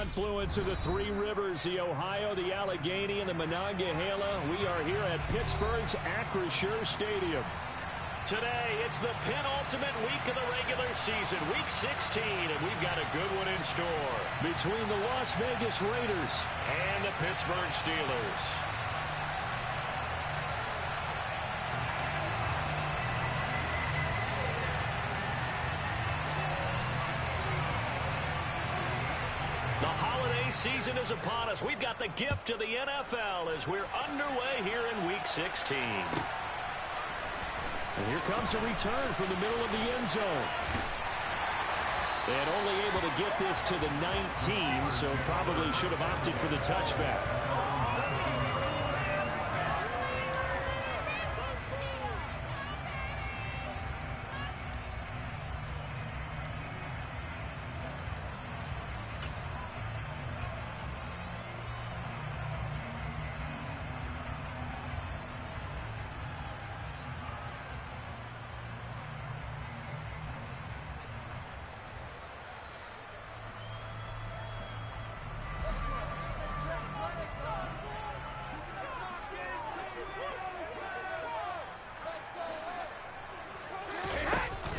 confluence of the three rivers, the Ohio, the Allegheny, and the Monongahela. We are here at Pittsburgh's Acrisure Stadium. Today, it's the penultimate week of the regular season, week 16, and we've got a good one in store. Between the Las Vegas Raiders and the Pittsburgh Steelers. The holiday season is upon us. We've got the gift of the NFL as we're underway here in week 16. And here comes a return from the middle of the end zone. And only able to get this to the 19, so probably should have opted for the touchback.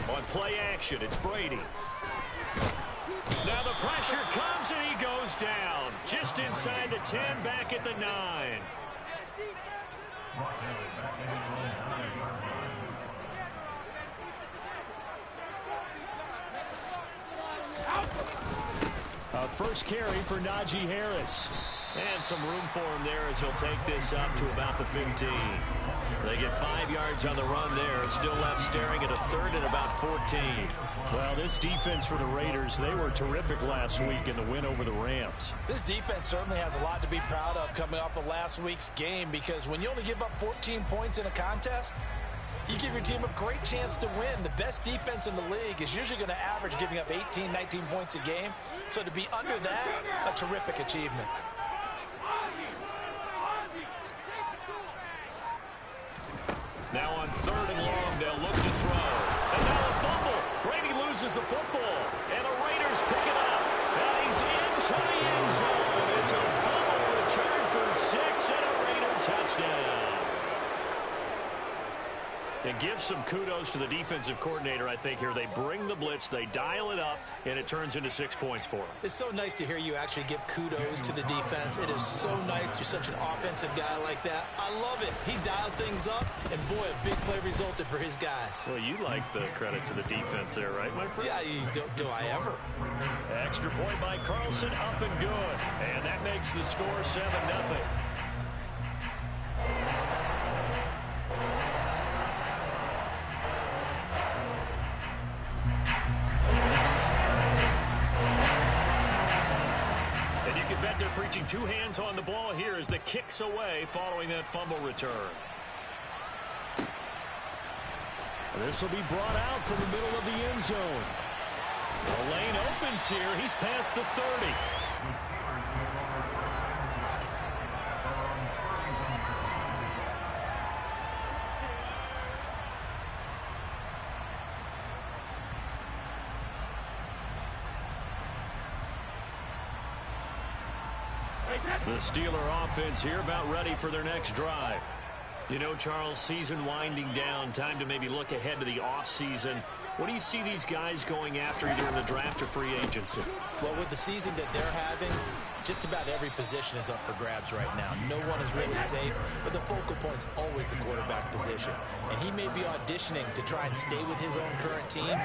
On play action, it's Brady. Now the pressure comes and he goes down. Just inside the 10, back at the 9. First carry for Najee Harris. And some room for him there as he'll take this up to about the 15. They get 5 yards on the run there. Still left staring at a third and about 14. Well, this defense for the Raiders, they were terrific last week in the win over the Rams. This defense certainly has a lot to be proud of coming off of last week's game, because when you only give up 14 points in a contest, you give your team a great chance to win. The best defense in the league is usually going to average giving up 18, 19 points a game. So to be under that, a terrific achievement. Now on 3rd and long, they'll look to throw. And now a fumble. Brady loses the football. And the Raiders pick it up. And he's into the end zone. It's a fumble return for 6 and a Raider touchdown. And give some kudos to the defensive coordinator, I think, here. They bring the blitz, they dial it up, and it turns into 6 points for them. It's so nice to hear you actually give kudos to the defense. It is so nice. You're such an offensive guy like that. I love it. He dialed things up, and boy, a big play resulted for his guys. Well, you like the credit to the defense there, right, my friend? Yeah, do I ever? Extra point by Carlson, up and good. And that makes the score 7-0. Bet they're preaching 2 hands on the ball here as the kick's away following that fumble return. This will be brought out from the middle of the end zone. The lane opens here. He's past the 30. The Steeler offense here about ready for their next drive. You know, Charles, season winding down, time to maybe look ahead to the offseason. What do you see these guys going after either in the draft or free agency? Well, with the season that they're having, just about every position is up for grabs right now. No one is really safe, but the focal point's always the quarterback position. And he may be auditioning to try and stay with his own current team.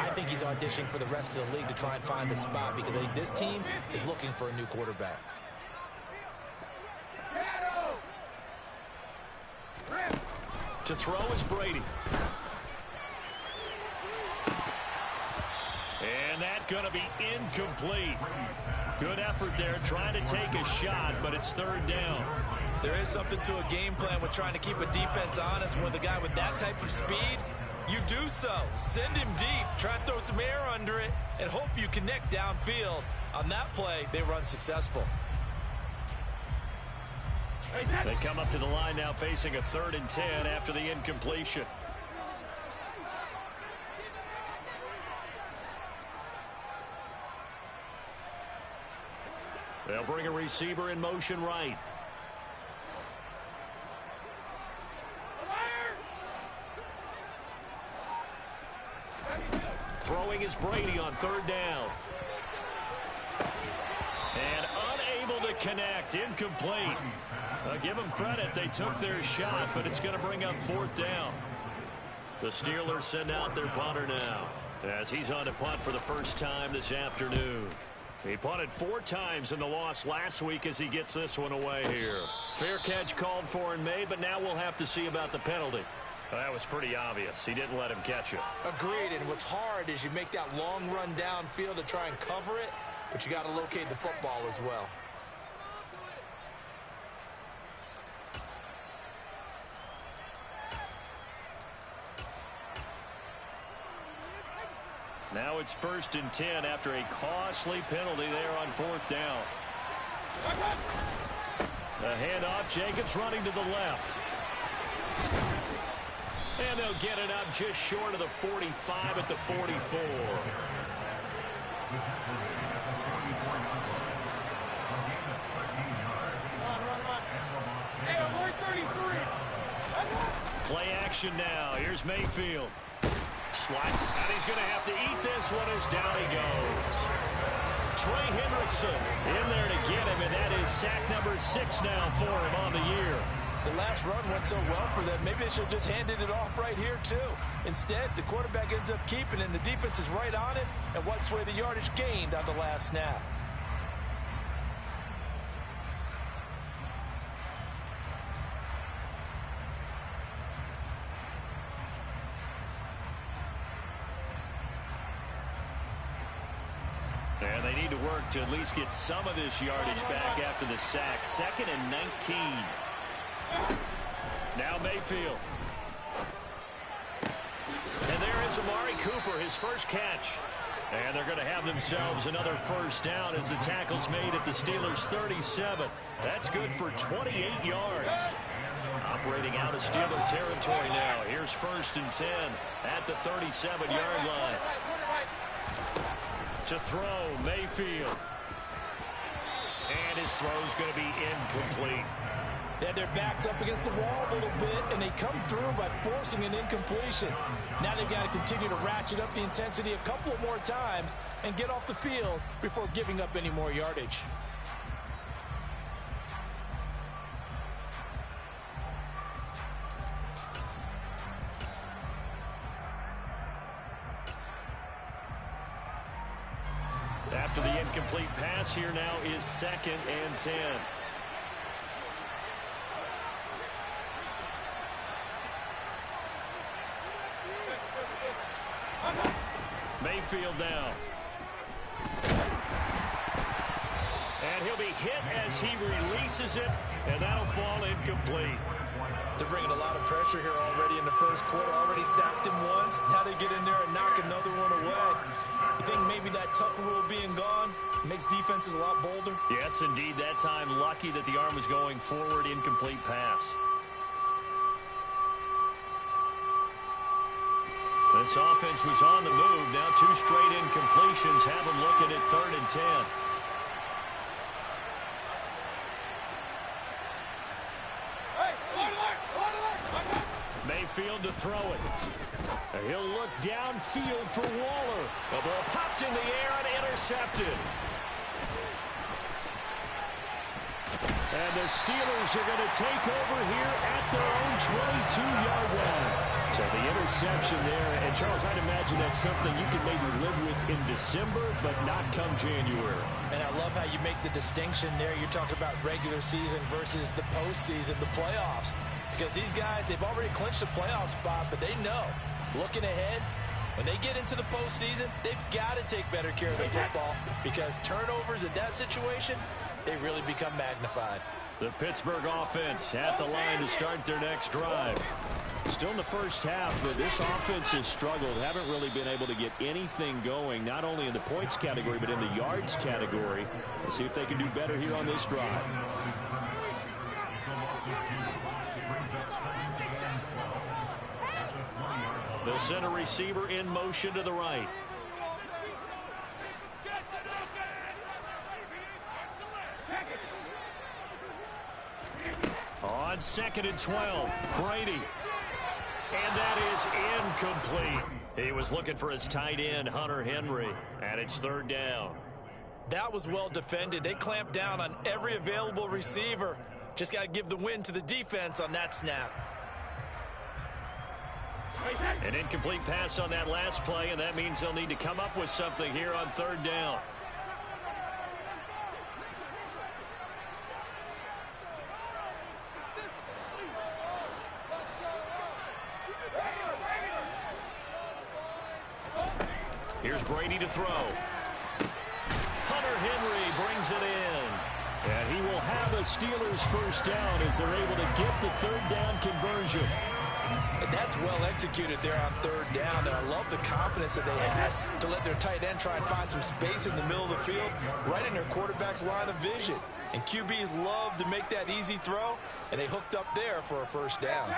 I think he's auditioning for the rest of the league to try and find a spot, because I think this team is looking for a new quarterback. To throw is Brady. And that's going to be incomplete. Good effort there trying to take a shot, but it's 3rd down. There is something to a game plan with trying to keep a defense honest. When the guy with that type of speed, you do so. Send him deep, try and throw some air under it, and hope you connect downfield. On that play, they run successful. They come up to the line now facing a 3rd and 10 after the incompletion. They'll bring a receiver in motion right. Throwing is Brady on third down. And unable to connect. Incomplete. Give them credit. They took their shot, but it's going to bring up fourth down. The Steelers send out their punter now, as he's on to punt for the first time this afternoon. He punted 4 times in the loss last week as he gets this one away here. Fair catch called for and made, but now we'll have to see about the penalty. Well, that was pretty obvious. He didn't let him catch it. Agreed, and what's hard is you make that long run downfield to try and cover it, but you got to locate the football as well. Now it's 1st and 10 after a costly penalty there on 4th down. The handoff, Jacobs running to the left. And they'll get it up just short of the 45 at the 44. Play action now. Here's Mayfield. And he's going to have to eat this one as down he goes. Trey Hendrickson in there to get him, and that is sack number 6 now for him on the year. The last run went so well for them, maybe they should have just handed it off right here, too. Instead, the quarterback ends up keeping it, and the defense is right on it and wipes away the yardage gained on the last snap. And they need to work to at least get some of this yardage back after the sack. 2nd and 19. Now Mayfield. And there is Amari Cooper, his first catch. And they're going to have themselves another first down as the tackle's made at the Steelers' 37. That's good for 28 yards. Operating out of Steeler territory now. Here's 1st and 10 at the 37-yard line. To throw, Mayfield. And his throw's going to be incomplete. They had their backs up against the wall a little bit, and they come through by forcing an incompletion. Now they've got to continue to ratchet up the intensity a couple more times and get off the field before giving up any more yardage. After the incomplete pass, here now is 2nd and 10. Mayfield now. And he'll be hit as he releases it, and that'll fall incomplete. They're bringing a lot of pressure here already in the first quarter. Already sacked him once. Now they get in there and knock another one away. You think maybe that Tucker rule being gone makes defenses a lot bolder? Yes, indeed. That time lucky that the arm was going forward. Incomplete pass. This offense was on the move. Now 2 straight incompletions have them looking at 3rd and 10. Mayfield to throw it. He'll look downfield for Waller. The ball popped in the air and intercepted. And the Steelers are going to take over here at their own 22-yard line. So the interception there. And, Charles, I'd imagine that's something you can maybe live with in December, but not come January. And I love how you make the distinction there. You're talking about regular season versus the postseason, the playoffs. Because these guys, they've already clinched a playoff spot, but they know, looking ahead, when they get into the postseason, they've got to take better care of the football because turnovers in that situation, they really become magnified. The Pittsburgh offense at the line to start their next drive. Still in the first half, but this offense has struggled. Haven't really been able to get anything going, not only in the points category, but in the yards category. We'll see if they can do better here on this drive. They'll send a receiver in motion to the right. 2nd and 12. Brady. And that is incomplete. He was looking for his tight end, Hunter Henry, and it's 3rd down. That was well defended. They clamped down on every available receiver. Just got to give the win to the defense on that snap. An incomplete pass on that last play, and that means they'll need to come up with something here on 3rd down. Here's Brady to throw. Hunter Henry brings it in. And he will have a Steelers 1st down as they're able to get the 3rd down conversion. And that's well executed there on 3rd down. And I love the confidence that they had to let their tight end try and find some space in the middle of the field, right in their quarterback's line of vision. And QBs love to make that easy throw, and they hooked up there for a 1st down.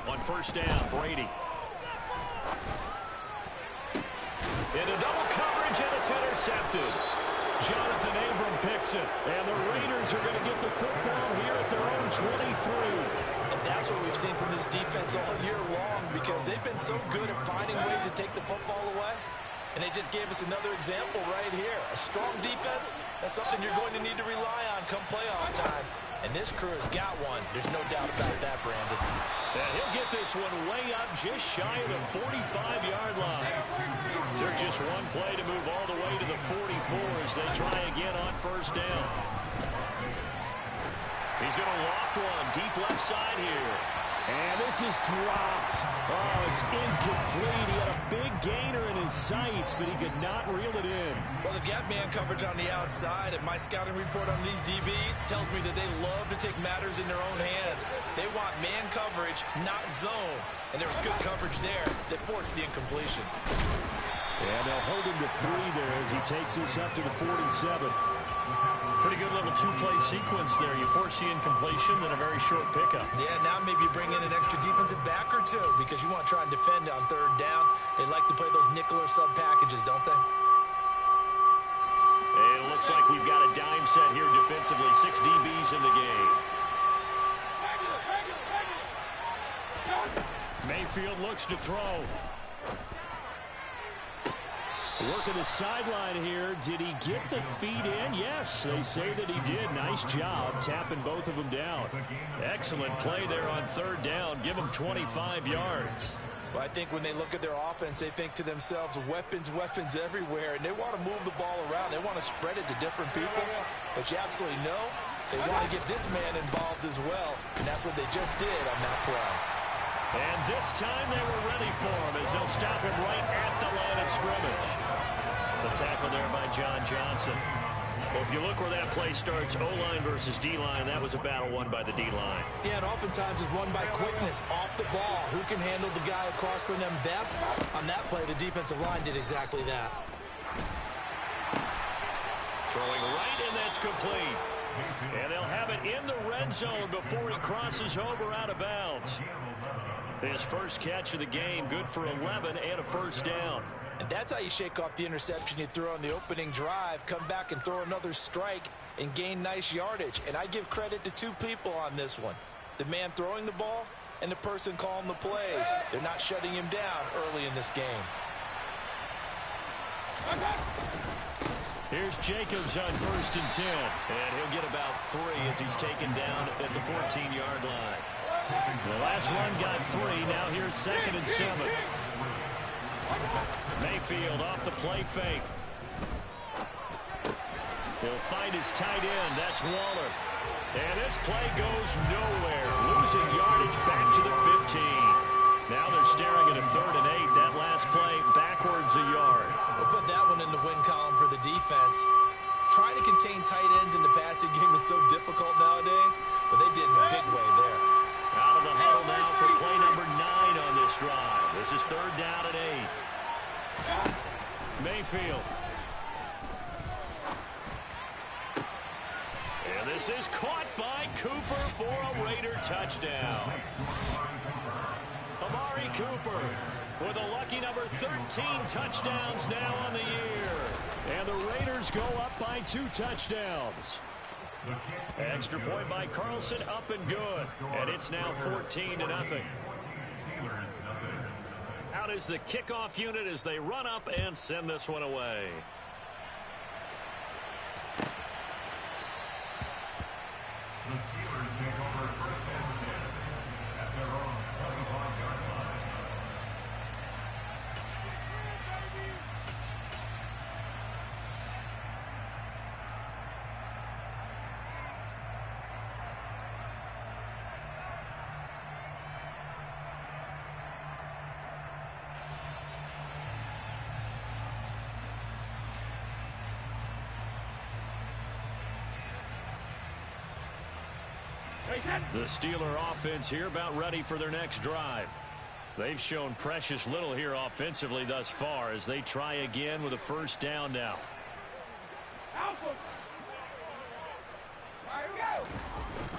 On 1st down, Brady. Into double coverage, and it's intercepted. Jonathan Abram picks it, and the Raiders are going to get the football here at their own 23. And that's what we've seen from this defense all year long, because they've been so good at finding ways to take the football away. And they just gave us another example right here. A strong defense, that's something you're going to need to rely on come playoff time. And this crew has got one. There's no doubt about that, Brandon. And he'll get this one way up just shy of the 45-yard line. Took just one play to move all the way to the 44 as they try again on 1st down. He's going to loft one deep left side here. And this is dropped. Oh, it's incomplete. He had a big gainer in his sights, but he could not reel it in. Well, they've got man coverage on the outside, and my scouting report on these DBs tells me that they love to take matters in their own hands. They want man coverage, not zone. And there was good coverage there that forced the incompletion. And they'll hold him to 3 there as he takes this up to the 47. Pretty good little 2-play sequence there. You force the incompletion, then a very short pickup. Yeah, now maybe you bring in an extra defensive back or two because you want to try and defend on 3rd down. They like to play those nickel or sub packages, don't they? And it looks like we've got a dime set here defensively. 6 DBs in the game. Mayfield looks to throw. Working the sideline here. Did he get the feet in? Yes, they say that he did. Nice job tapping both of them down. Excellent play there on 3rd down. Give them 25 yards. Well, I think when they look at their offense, they think to themselves, weapons, weapons everywhere, and they want to move the ball around. They want to spread it to different people, but you absolutely know they want to get this man involved as well, and that's what they just did on that play. And this time they were ready for him as they'll stop him right at the line of scrimmage. The tackle there by John Johnson. Well, if you look where that play starts, O-line versus D-line, that was a battle won by the D-line. Yeah, and oftentimes it's won by quickness off the ball. Who can handle the guy across from them best? On that play, the defensive line did exactly that. Throwing right, and that's complete. And they'll have it in the red zone before he crosses over out of bounds. His first catch of the game, good for 11 and a 1st down. And that's how you shake off the interception you threw on the opening drive, come back and throw another strike and gain nice yardage. And I give credit to 2 people on this one. The man throwing the ball and the person calling the plays. They're not shutting him down early in this game. Here's Jacobs on 1st and 10. And he'll get about 3 as he's taken down at the 14-yard line. The last run got 3. Now here's 2nd and 7. Mayfield off the play fake. He'll find his tight end. That's Waller. And this play goes nowhere. Losing yardage back to the 15. Now they're staring at a 3rd and 8. That last play backwards a yard. We'll put that one in the win column for the defense. Trying to contain tight ends in the passing game is so difficult nowadays, but they did in a big way there. Out of the huddle now for play number 9 on this drive. This is 3rd down and 8. Mayfield. And this is caught by Cooper for a Raider touchdown. Amari Cooper with a lucky number 13 touchdowns now on the year. And the Raiders go up by 2 touchdowns. Extra point by Carlson, up and good. And it's now 14-0. Out is the kickoff unit as they run up and send this one away. The Steelers take over first and 10 at their own 25-yard line. The Steeler offense here about ready for their next drive. They've shown precious little here offensively thus far as they try again with a first down now.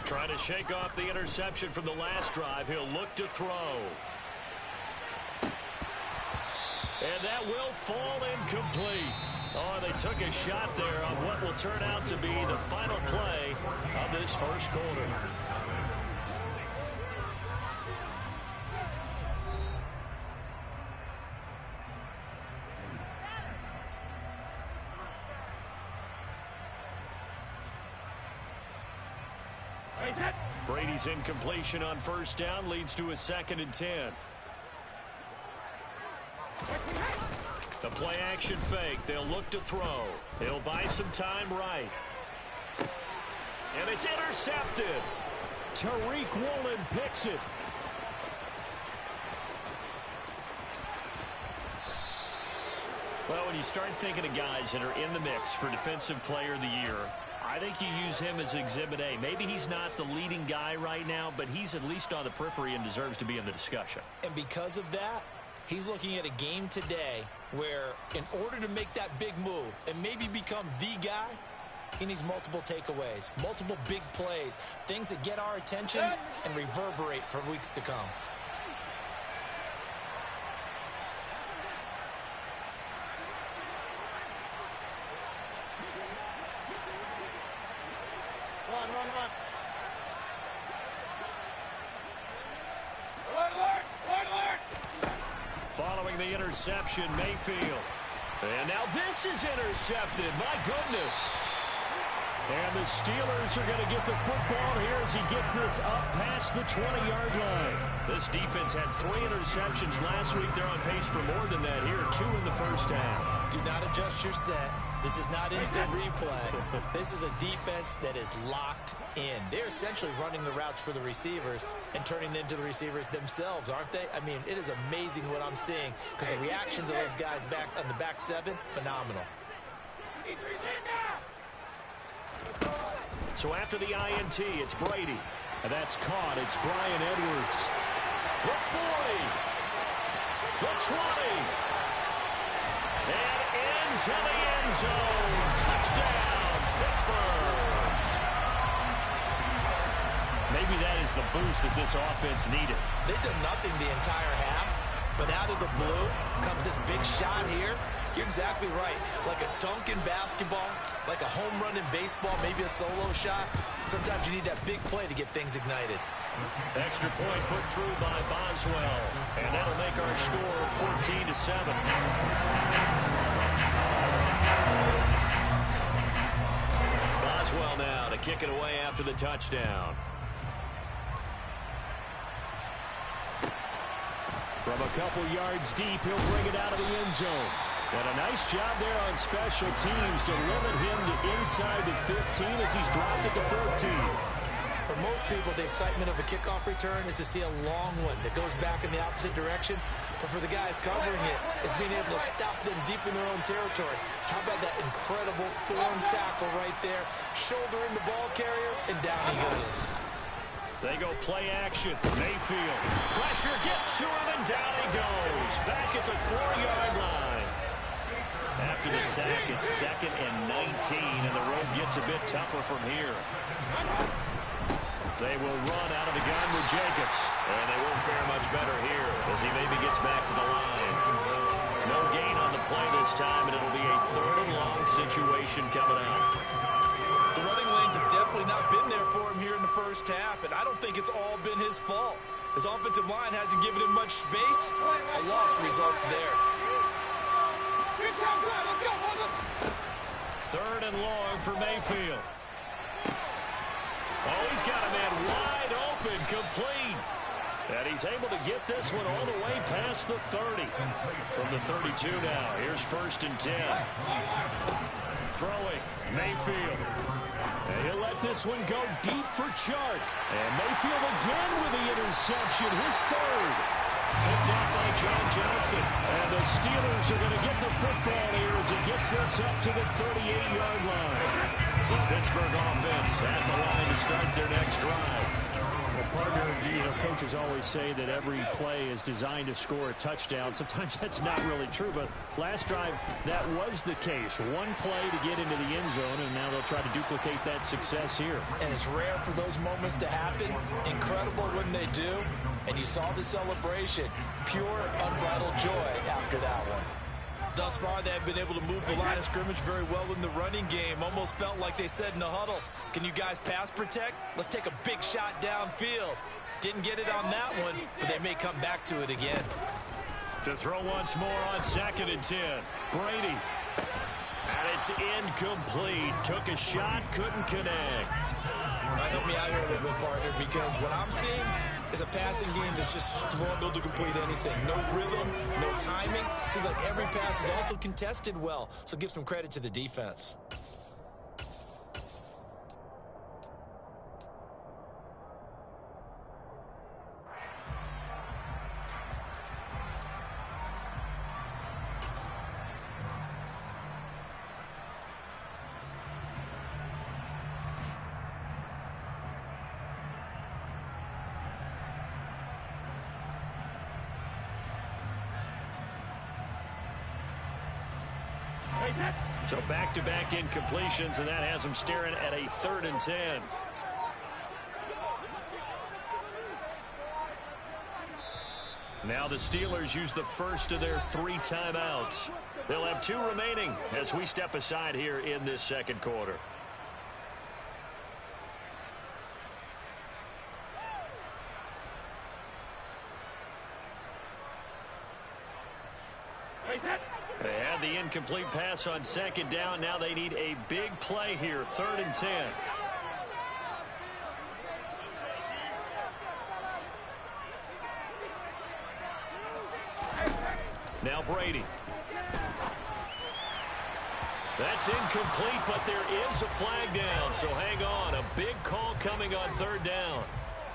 Trying to shake off the interception from the last drive. He'll look to throw. And that will fall incomplete. Oh, they took a shot there on what will turn out to be the final play of this first quarter. Brady's incompletion on first down leads to a 2nd and 10. The play action fake. They'll look to throw. He'll buy some time right. And it's intercepted. Tariq Woolen picks it. Well, when you start thinking of guys that are in the mix for Defensive Player of the Year, I think you use him as Exhibit A. Maybe he's not the leading guy right now, but he's at least on the periphery and deserves to be in the discussion. And because of that, he's looking at a game today where in order to make that big move and maybe become the guy, he needs multiple takeaways, multiple big plays, things that get our attention and reverberate for weeks to come. Following the interception, Mayfield. And now this is intercepted. My goodness. And the Steelers are going to get the football here as he gets this up past the 20-yard line. This defense had 3 interceptions last week. They're on pace for more than that here, 2 in the first half. Do not adjust your set. This is not instant replay. This is a defense that is locked in. They're essentially running the routes for the receivers and turning into the receivers themselves, aren't they? I mean, it is amazing what I'm seeing because the reactions of those guys back on the back 7, phenomenal. So after the INT, it's Brady. And that's caught. It's Brian Edwards. The 40. The 20. And into the end zone. Touchdown, Pittsburgh. Maybe that is the boost that this offense needed. They've done nothing the entire half, but out of the blue comes this big shot here. You're exactly right. Like a dunk in basketball, like a home run in baseball, maybe a solo shot. Sometimes you need that big play to get things ignited. Extra point put through by Boswell. And that'll make our score 14-7. Boswell now to kick it away after the touchdown. From a couple yards deep, he'll bring it out of the end zone. And a nice job there on special teams to limit him to inside the 15 as he's dropped at the 14. For most people, the excitement of a kickoff return is to see a long one that goes back in the opposite direction. But for the guys covering it, it's being able to stop them deep in their own territory. How about that incredible form tackle right there? Shoulder in the ball carrier, and down he goes. They go play action. Mayfield. Pressure gets to him, and down he goes. Back at the 4-yard line. After the sack, it's 2nd and 19, and the road gets a bit tougher from here. They will run out of the gun with Jacobs. And they won't fare much better here as he maybe gets back to the line. No gain on the play this time, and it'll be a 3rd and long situation coming out. The running lane things have definitely not been there for him here in the first half, and I don't think it's all been his fault. His offensive line hasn't given him much space. A loss results there. Third and long for Mayfield. Oh, he's got a man wide open, complete. And he's able to get this one all the way past the 30. From the 32 now, here's 1st and 10. Throwing, Mayfield. And he'll let this one go deep for Chark. And Mayfield again with the interception, his third. Picked out by John Johnson. And the Steelers are going to get the football here as he gets this up to the 38-yard line. The Pittsburgh offense at the line to start their next drive. Well, partner, coaches always say that every play is designed to score a touchdown. Sometimes that's not really true, but last drive, that was the case. One play to get into the end zone, and now they'll try to duplicate that success here. And it's rare for those moments to happen. Incredible when they do. And you saw the celebration. Pure, unbridled joy after that one. Thus far, they have been able to move the line of scrimmage very well in the running game. Almost felt like they said in the huddle, can you guys pass protect? Let's take a big shot downfield. Didn't get it on that one, but they may come back to it again. To throw once more on 2nd and 10. Brady. And it's incomplete. Took a shot, couldn't connect. Help me out here a little bit, partner, because what I'm seeing is a passing game that's just struggled to complete anything. No rhythm, no timing. Seems like every pass is also contested well, so give some credit to the defense. So back-to-back incompletions, and that has them staring at a 3rd and 10. Now the Steelers use the first of their 3 timeouts. They'll have 2 remaining as we step aside here in this second quarter. They had the incomplete pass on 2nd down. Now they need a big play here, 3rd and 10. Now Brady. That's incomplete, but there is a flag down, so hang on. A big call coming on 3rd down.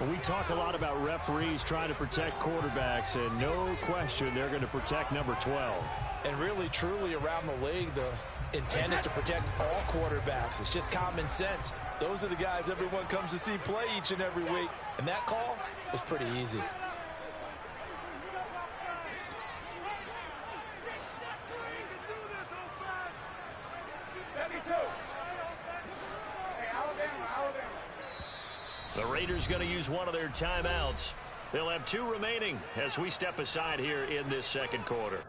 We talk a lot about referees trying to protect quarterbacks, and no question they're going to protect number 12. And really, truly, around the league, the intent is to protect all quarterbacks. It's just common sense. Those are the guys everyone comes to see play each and every week. And that call was pretty easy. The Raiders going to use one of their timeouts. They'll have 2 remaining as we step aside here in this second quarter.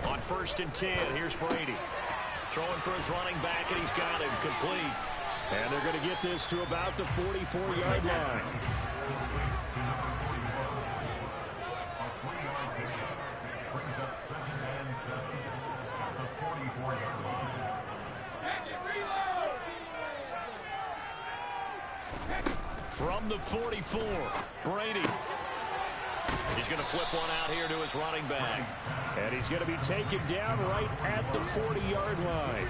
On 1st and 10, here's Brady. Throwing for his running back, and he's got him complete. And they're going to get this to about the 44-yard line. From the 44, Brady. He's going to flip one out here to his running back. And he's going to be taken down right at the 40-yard line.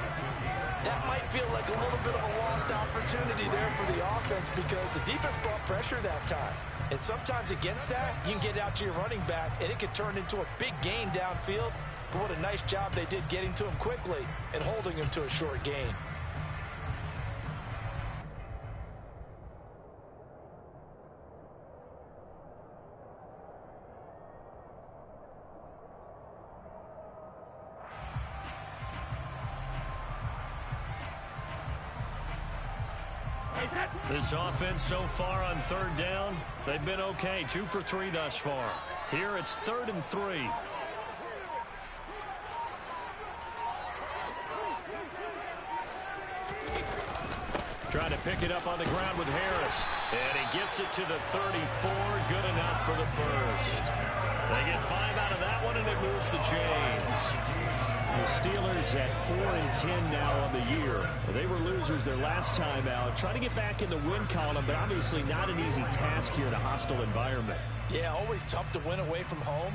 That might feel like a little bit of a lost opportunity there for the offense because the defense brought pressure that time. And sometimes against that, you can get out to your running back, and it could turn into a big gain downfield. But what a nice job they did getting to him quickly and holding him to a short gain. This offense so far on third down, they've been okay. 2 for 3 thus far. Here it's 3rd and 3. Trying to pick it up on the ground with Harris. And he gets it to the 34. Good enough for the first. They get 5 out of that one, and it moves the chains. The Steelers at 4-10 now on the year. They were losers their last time out. Trying to get back in the win column, but obviously not an easy task here in a hostile environment. Yeah, always tough to win away from home.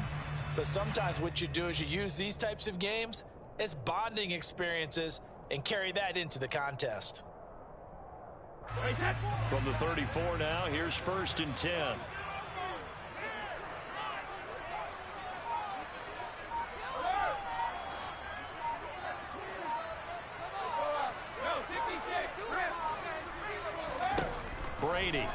But sometimes what you do is you use these types of games as bonding experiences and carry that into the contest. From the 34 now, here's 1st and 10. Brady.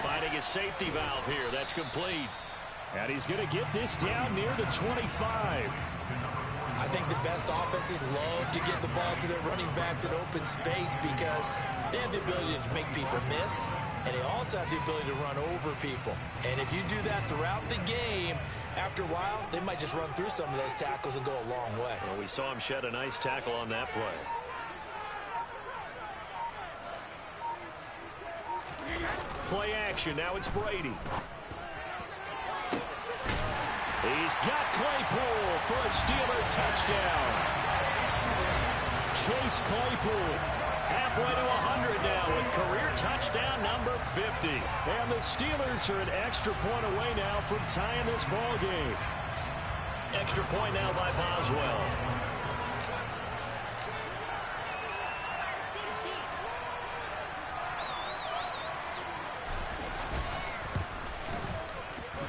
Finding a safety valve here. That's complete. And he's going to get this down near the 25. I think the best offenses love to get the ball to their running backs in open space because they have the ability to make people miss, and they also have the ability to run over people. And if you do that throughout the game, after a while, they might just run through some of those tackles and go a long way. Well, we saw him shed a nice tackle on that play. Play action. Now it's Brady. He's got Claypool for a Steeler touchdown. Chase Claypool halfway to 100 now with career touchdown number 50. And the Steelers are an extra point away now from tying this ball game. Extra point now by Boswell.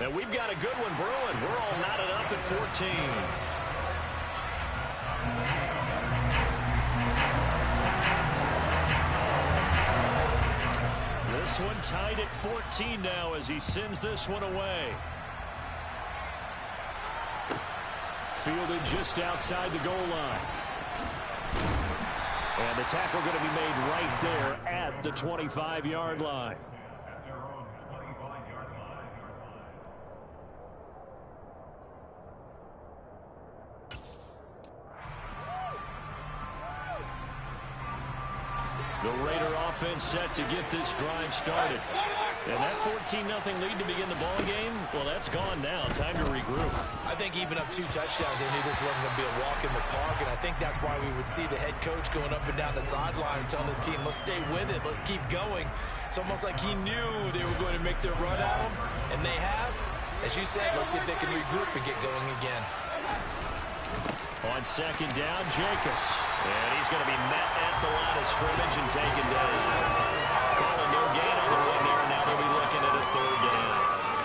And we've got a good one brewing. We're all knotted up at 14. This one tied at 14 now as he sends this one away. Fielded just outside the goal line. And the tackle going to be made right there at the 25-yard line. The Raider offense set to get this drive started. And that 14-0 lead to begin the ball game, well, that's gone now. Time to regroup. I think even up 2 touchdowns, they knew this wasn't going to be a walk in the park, and I think that's why we would see the head coach going up and down the sidelines telling his team, let's stay with it, let's keep going. It's almost like he knew they were going to make their run at him, and they have. As you said, let's see if they can regroup and get going again. On 2nd down, Jacobs. And he's going to be met at the line of scrimmage and taken down. Calling no gain on the run there. Now they'll be looking at a 3rd down.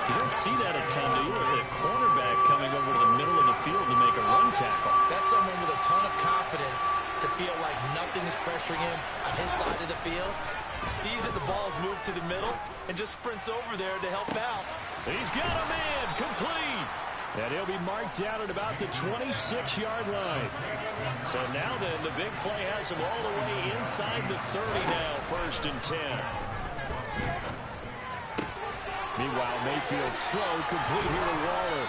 You don't see that a ton, do you? A cornerback coming over to the middle of the field to make a run tackle. That's someone with a ton of confidence to feel like nothing is pressuring him on his side of the field. Sees that the ball's moved to the middle and just sprints over there to help out. He's got a man complete. And he'll be marked down at about the 26-yard line. So now then, the big play has him all the way inside the 30 now, 1st and 10. Meanwhile, Mayfield's throw complete here to Waller.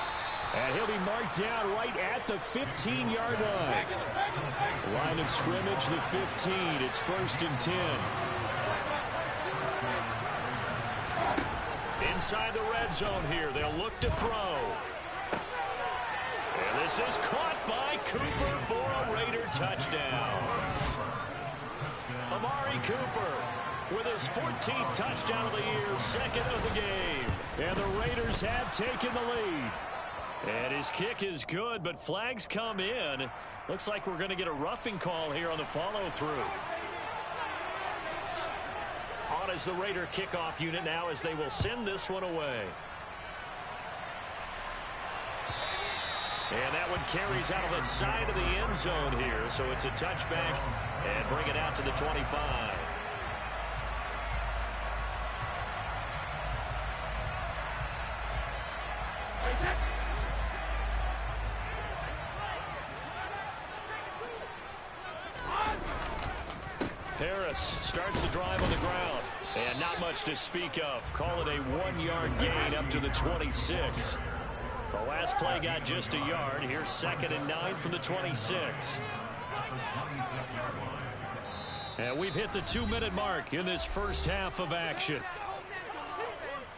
And he'll be marked down right at the 15-yard line. Line of scrimmage, the 15. It's 1st and 10. Inside the red zone here, they'll look to throw. And this is caught by Cooper for a Raider touchdown. Amari Cooper with his 14th touchdown of the year, 2nd of the game. And the Raiders have taken the lead. And his kick is good, but flags come in. Looks like we're going to get a roughing call here on the follow-through. On is the Raider kickoff unit now as they will send this one away. And that one carries out of the side of the end zone here. So it's a touchback and bring it out to the 25. Harris starts the drive on the ground. And not much to speak of. Call it a 1-yard gain up to the 26. The last play got just a yard. Here's 2nd and 9 from the 26. And we've hit the 2-minute mark in this first half of action.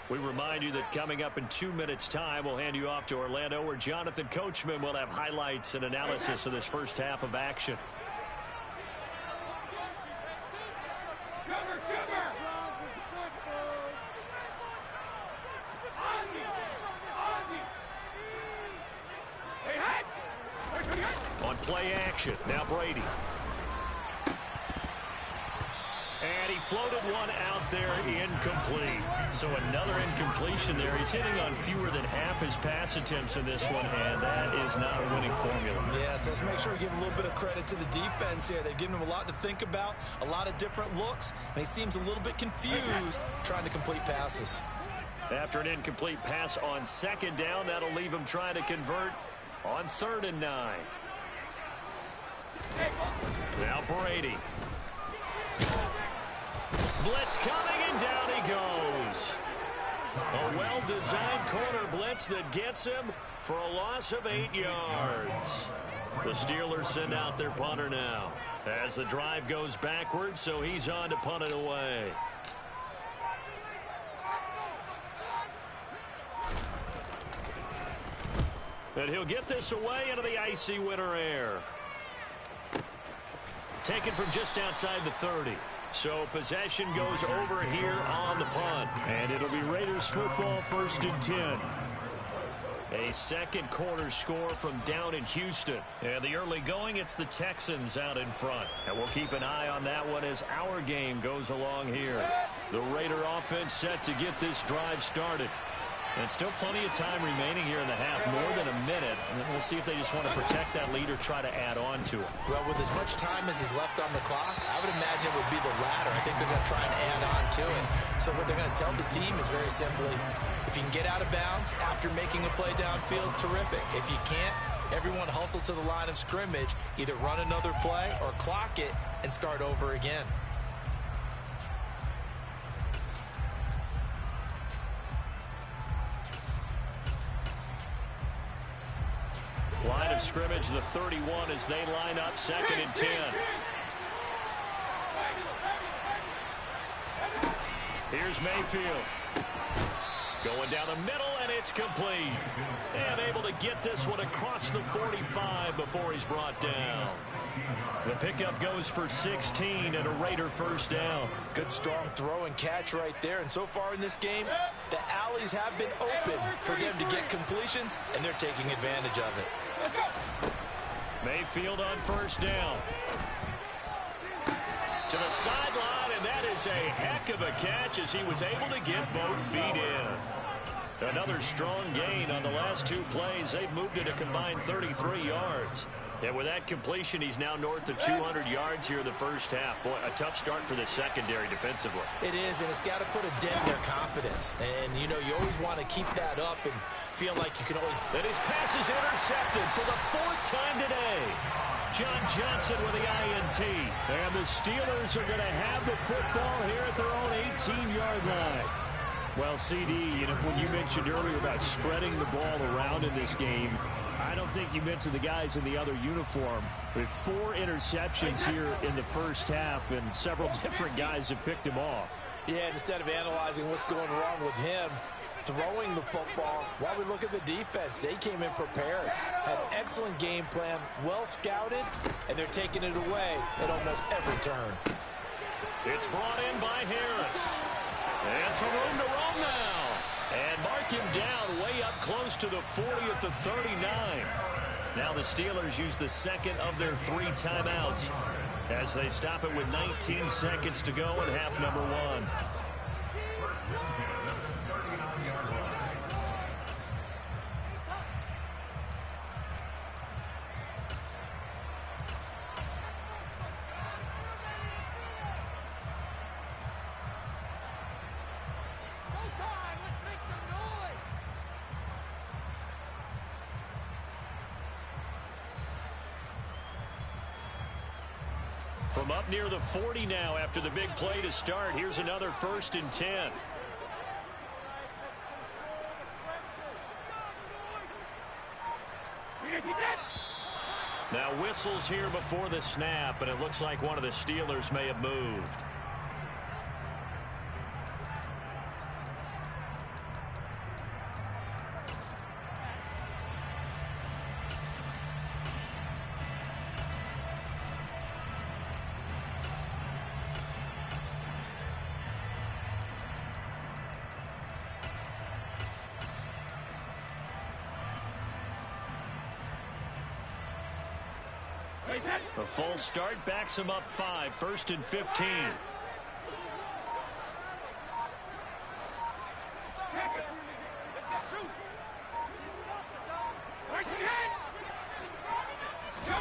We remind you that coming up in 2 minutes' time, we'll hand you off to Orlando, where Jonathan Coachman will have highlights and analysis of this first half of action. On play action, now Brady. And he floated one out there, incomplete. So another incompletion there. He's hitting on fewer than half his pass attempts in this one, and that is not a winning formula. Yes, let's make sure we give a little bit of credit to the defense here. They've given him a lot to think about, a lot of different looks, and he seems a little bit confused trying to complete passes. After an incomplete pass on 2nd down, that'll leave him trying to convert on 3rd and 9. Now Brady. Blitz coming, and down he goes. A well-designed corner blitz that gets him for a loss of 8 yards. The Steelers send out their punter now as the drive goes backwards, so he's on to punt it away. And he'll get this away into the icy winter air. Taken from just outside the 30. So possession goes over here on the punt. And it'll be Raiders football, 1st and 10. A second quarter score from down in Houston. And the early going, it's the Texans out in front. And we'll keep an eye on that one as our game goes along here. The Raider offense set to get this drive started. And still plenty of time remaining here in the half, more than a minute. And we'll see if they just want to protect that lead or try to add on to it. Well, with as much time as is left on the clock, I would imagine it would be the latter. I think they're going to try and add on to it. So what they're going to tell the team is very simply, if you can get out of bounds after making a play downfield, terrific. If you can't, everyone hustle to the line of scrimmage, either run another play or clock it and start over again. Line of scrimmage, the 31, as they line up 2nd and 10. Here's Mayfield. Going down the middle, and it's complete. And able to get this one across the 45 before he's brought down. The pickup goes for 16 and a Raider 1st down. Good strong throw and catch right there. And so far in this game, the alleys have been open for them to get completions, and they're taking advantage of it. Mayfield on 1st down. To the sideline, and that is a heck of a catch as he was able to get both feet in. Another strong gain on the last 2 plays. They've moved it a combined 33 yards. And with that completion, he's now north of 200 yards here in the first half. Boy, a tough start for the secondary defensively. It is, and it's got to put a dent in their confidence. And, you know, you always want to keep that up and feel like you can always... And his pass is intercepted for the 4th time today. John Johnson with the INT. And the Steelers are going to have the football here at their own 18-yard line. Well, CD, you know, when you mentioned earlier about spreading the ball around in this game, I don't think you mentioned the guys in the other uniform. With 4 interceptions here in the first half, and several different guys have picked him off. Yeah, instead of analyzing what's going wrong with him, throwing the football, while we look at the defense, they came in prepared, had an excellent game plan, well scouted, and they're taking it away at almost every turn. It's brought in by Harris. And some room to roam now. And mark him down way up close to the 40 at the 39. Now the Steelers use the 2nd of their 3 timeouts as they stop it with 19 seconds to go in half number 1. From up near the 40 now after the big play to start. Here's another 1st and 10. Now whistles here before the snap, and it looks like one of the Steelers may have moved. A full start backs him up 5, 1st and 15.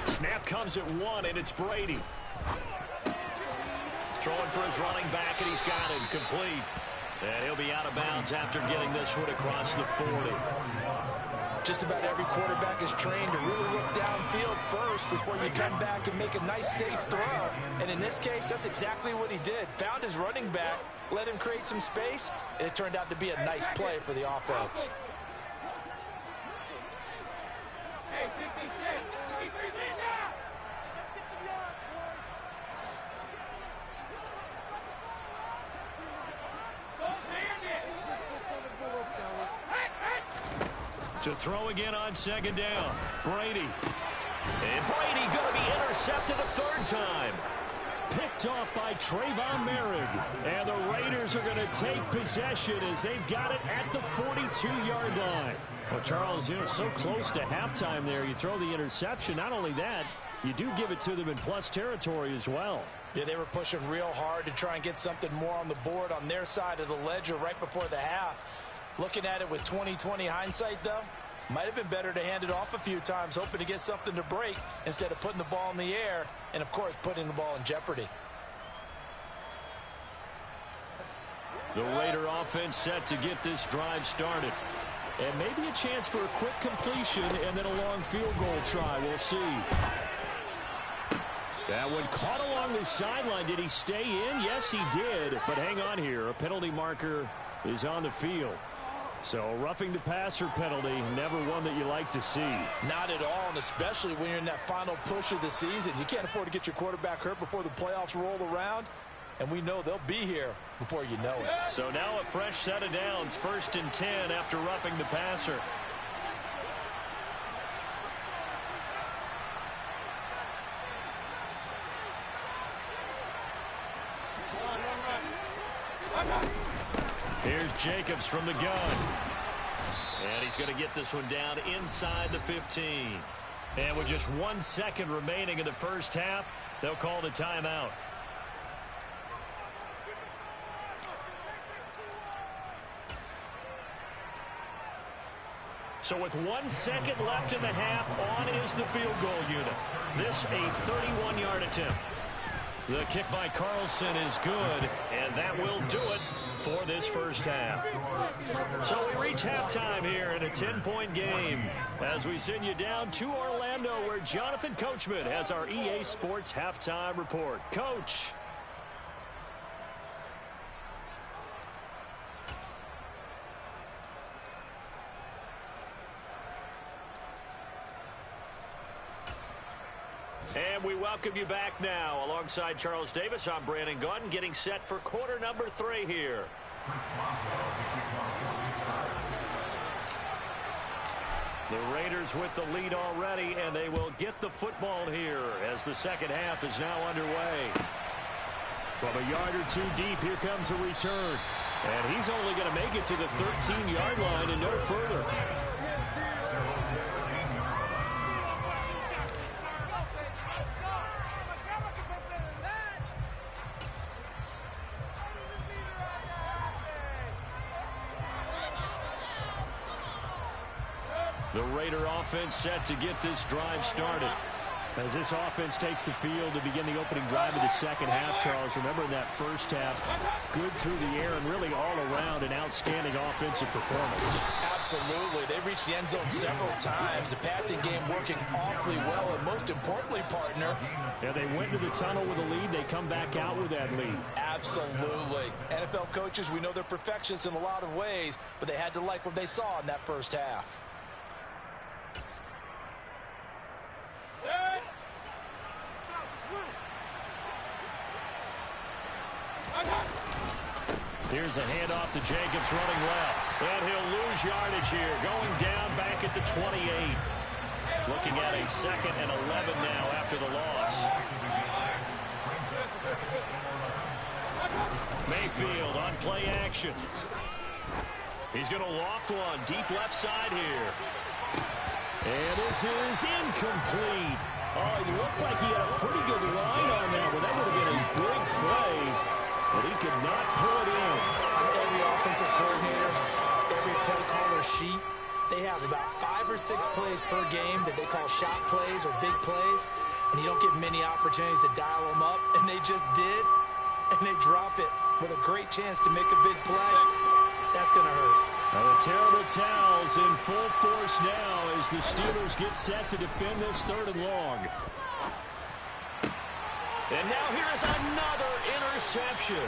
Snap comes at 1, and it's Brady. Throwing for his running back, and he's got it complete. And he'll be out of bounds after getting this one across the 40. Just about every quarterback is trained to really look downfield first before you come back and make a nice, safe throw. And in this case, that's exactly what he did. Found his running back, let him create some space, and it turned out to be a nice play for the offense. To throw again on 2nd down. Brady. And Brady going to be intercepted a 3rd time. Picked off by Trayvon Merrick. And the Raiders are going to take possession as they've got it at the 42-yard line. Well, Charles, so close to halftime there. You throw the interception. Not only that, you do give it to them in plus territory as well. Yeah, they were pushing real hard to try and get something more on the board on their side of the ledger right before the half. Looking at it with 20/20 hindsight, though, might have been better to hand it off a few times, hoping to get something to break instead of putting the ball in the air and, of course, putting the ball in jeopardy. The Raider offense set to get this drive started. And maybe a chance for a quick completion and then a long field goal try. We'll see. That one caught along the sideline. Did he stay in? Yes, he did. But hang on here. A penalty marker is on the field. So roughing the passer penalty, never one that you like to see. Not at all, and especially when you're in that final push of the season. You can't afford to get your quarterback hurt before the playoffs roll around, and we know they'll be here before you know it. So now a fresh set of downs, 1st and 10 after roughing the passer. Here's Jacobs from the gun. And he's going to get this one down inside the 15. And with just 1 second remaining in the first half, they'll call the timeout. So with 1 second left in the half, on is the field goal unit. This a 31-yard attempt. The kick by Carlson is good, and that will do it for this first half. So we reach halftime here in a 10-point game as we send you down to Orlando, where Jonathan Coachman has our EA Sports halftime report. Coach. And we welcome you back now. Alongside Charles Davis, I'm Brandon Gaudin, getting set for quarter number 3 here. The Raiders with the lead already, and they will get the football here as the second half is now underway. From a yard or two deep, here comes a return. And he's only going to make it to the 13-yard line and no further. The Raider offense set to get this drive started. As this offense takes the field to begin the opening drive of the second half, Charles, remember in that first half, good through the air and really all around an outstanding offensive performance. Absolutely. They reached the end zone several times. The passing game working awfully well, and most importantly, partner. Yeah, they went to the tunnel with a lead. They come back out with that lead. Absolutely. NFL coaches, we know they're perfectionists in a lot of ways, but they had to like what they saw in that first half. Here's a handoff to Jacobs running left. And he'll lose yardage here. Going down back at the 28. Looking at a 2nd and 11 now after the loss. Mayfield on play action. He's going to loft one deep left side here. And this is incomplete. Oh, it looked like he had a pretty good line on that, but that would have been a big play. But he could not pull it in. On every offensive coordinator, every play caller sheet, they have about 5 or 6 plays per game that they call shot plays or big plays, and you don't get many opportunities to dial them up, and they just did, and they drop it with a great chance to make a big play. That's going to hurt. Now the terrible towels in full force now as the Steelers get set to defend this 3rd and long. And now here is another interception.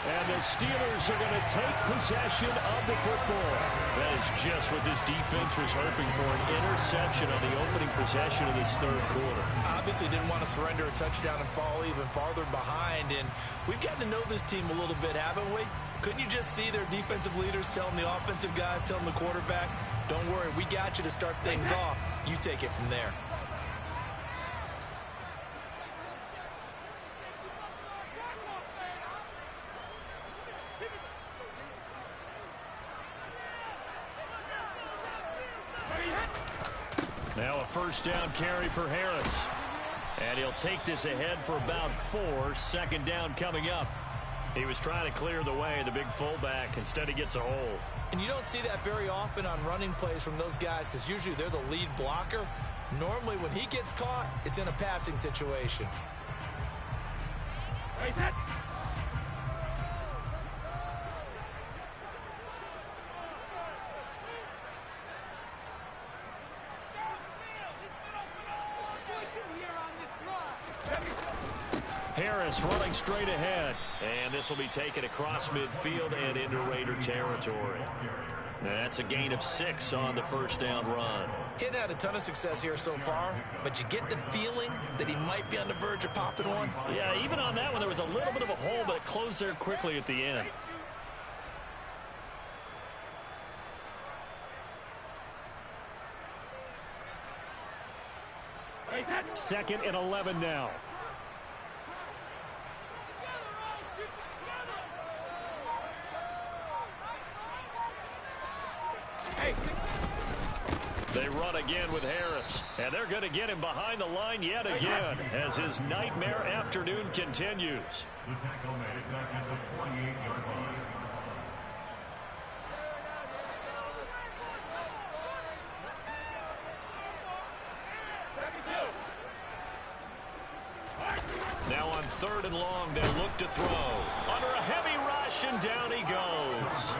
And the Steelers are going to take possession of the football. That is just what this defense was hoping for, an interception on the opening possession of this 3rd quarter. Obviously didn't want to surrender a touchdown and fall even farther behind. And we've gotten to know this team a little bit, haven't we? Couldn't you just see their defensive leaders telling the offensive guys, telling the quarterback, don't worry, we got you to start things off. You take it from there. Now a 1st down carry for Harris. And he'll take this ahead for about 4. 2nd down coming up. He was trying to clear the way, the big fullback. Instead he gets a hole. And you don't see that very often on running plays from those guys because usually they're the lead blocker. Normally when he gets caught, it's in a passing situation. Harris running straight ahead. And this will be taken across midfield and into Raider territory. That's a gain of 6 on the 1st down run. He hadn't had a ton of success here so far, but you get the feeling that he might be on the verge of popping one. Yeah, even on that one, there was a little bit of a hole, but it closed there quickly at the end. Second and 11 now. They run again with Harris, and they're going to get him behind the line yet again as his nightmare afternoon continues. The tackle made back at the 28-yard line. Now on 3rd and long, they'll look to throw. Under a heavy rush, and down he goes.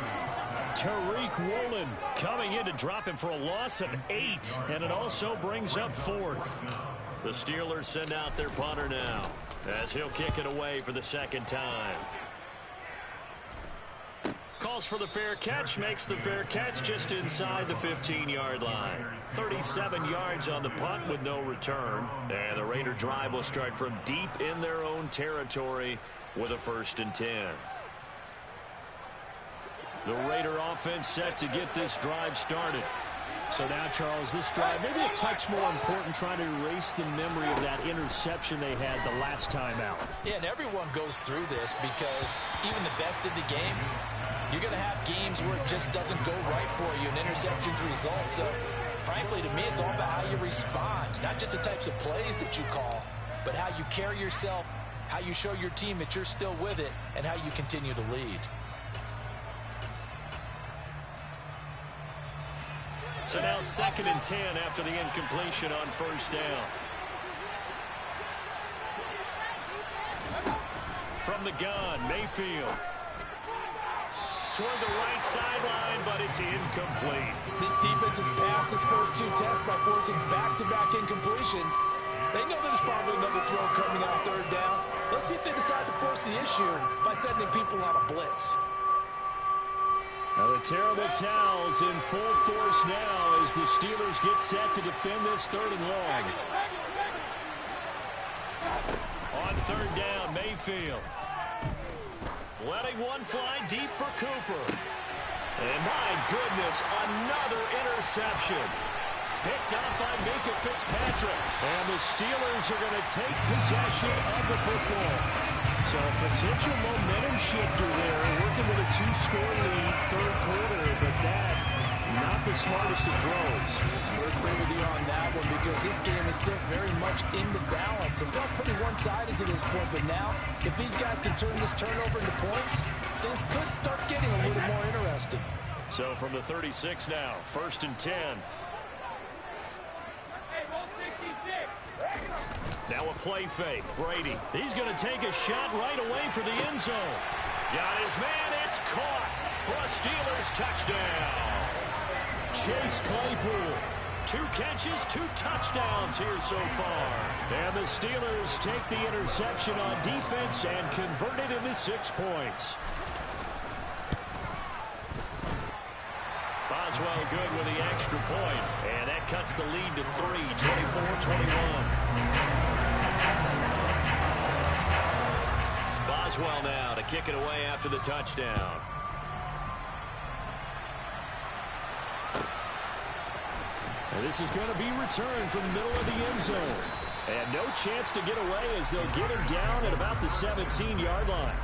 Tariq Woolen coming in to drop him for a loss of 8, and it also brings up 4th. The Steelers send out their punter now as he'll kick it away for the 2nd time. Calls for the fair catch, makes the fair catch just inside the 15-yard line. 37 yards on the punt with no return. And the Raider drive will start from deep in their own territory with a 1st and 10. The Raider offense set to get this drive started. So now, Charles, this drive maybe a touch more important, trying to erase the memory of that interception they had the last time out. Yeah, and everyone goes through this because even the best in the game, you're going to have games where it just doesn't go right for you, and interceptions result. So, frankly, to me, it's all about how you respond, not just the types of plays that you call, but how you carry yourself, how you show your team that you're still with it, and how you continue to lead. So now 2nd and 10 after the incompletion on 1st down. from the gun. Mayfield. Toward the right sideline, but it's incomplete. This defense has passed its first 2 tests by forcing back-to-back incompletions. They know there's probably another throw coming on 3rd down. Let's see if they decide to force the issue by sending people on a blitz. Now the terrible towels in full force now as the Steelers get set to defend this 3rd and long. On 3rd down, Mayfield. Letting one fly deep for Cooper. And my goodness, another interception. Picked up by Minka Fitzpatrick. And the Steelers are going to take possession of the football. So a potential momentum shifter there, working with a 2-score lead, 3rd quarter, but that, not the smartest of throws. We're agree with you on that one because this game is still very much in the balance. It felt pretty one-sided to this point, but now, if these guys can turn this turnover into points, things could start getting a little more interesting. So from the 36 now, 1st and 10. Now a play fake. Brady. He's going to take a shot right away for the end zone. Got his man. It's caught for a Steelers touchdown. Chase Claypool. 2 catches, 2 touchdowns here so far. And the Steelers take the interception on defense and convert it into 6 points. Boswell good with the extra point. And that cuts the lead to 3, 24-21. Boswell now to kick it away after the touchdown. And this is going to be returned from the middle of the end zone. And no chance to get away as they'll get him down at about the 17-yard line.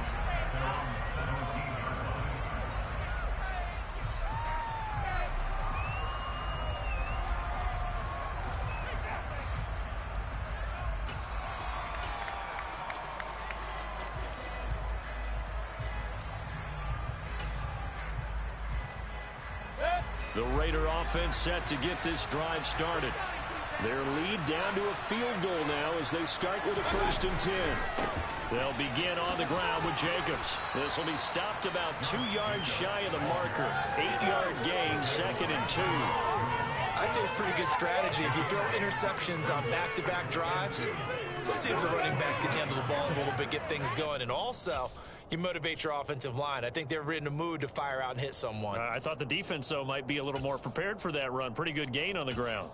The Raider offense set to get this drive started. Their lead down to a field goal now as they start with a 1st and 10. They'll begin on the ground with Jacobs. This will be stopped about 2 yards shy of the marker. 8-yard gain, 2nd and 2. I'd say it's pretty good strategy. If you throw interceptions on back-to-back drives, let's see if the running backs can handle the ball a little bit, get things going. And also, you motivate your offensive line. I think they're in the mood to fire out and hit someone. I thought the defense, though, might be a little more prepared for that run. Pretty good gain on the ground.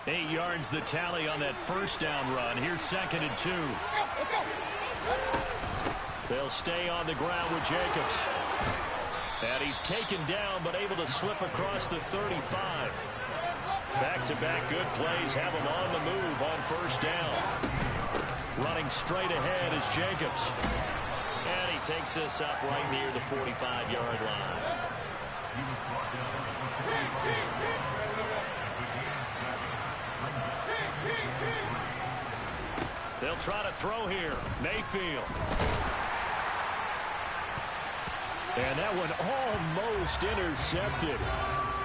8 yards the tally on that 1st down run. Here's 2nd and 2. They'll stay on the ground with Jacobs. And he's taken down but able to slip across the 35. Back-to-back good plays have him on the move on 1st down. Running straight ahead is Jacobs. And he takes this up right near the 45-yard line. They'll try to throw here. Mayfield. And that one almost intercepted.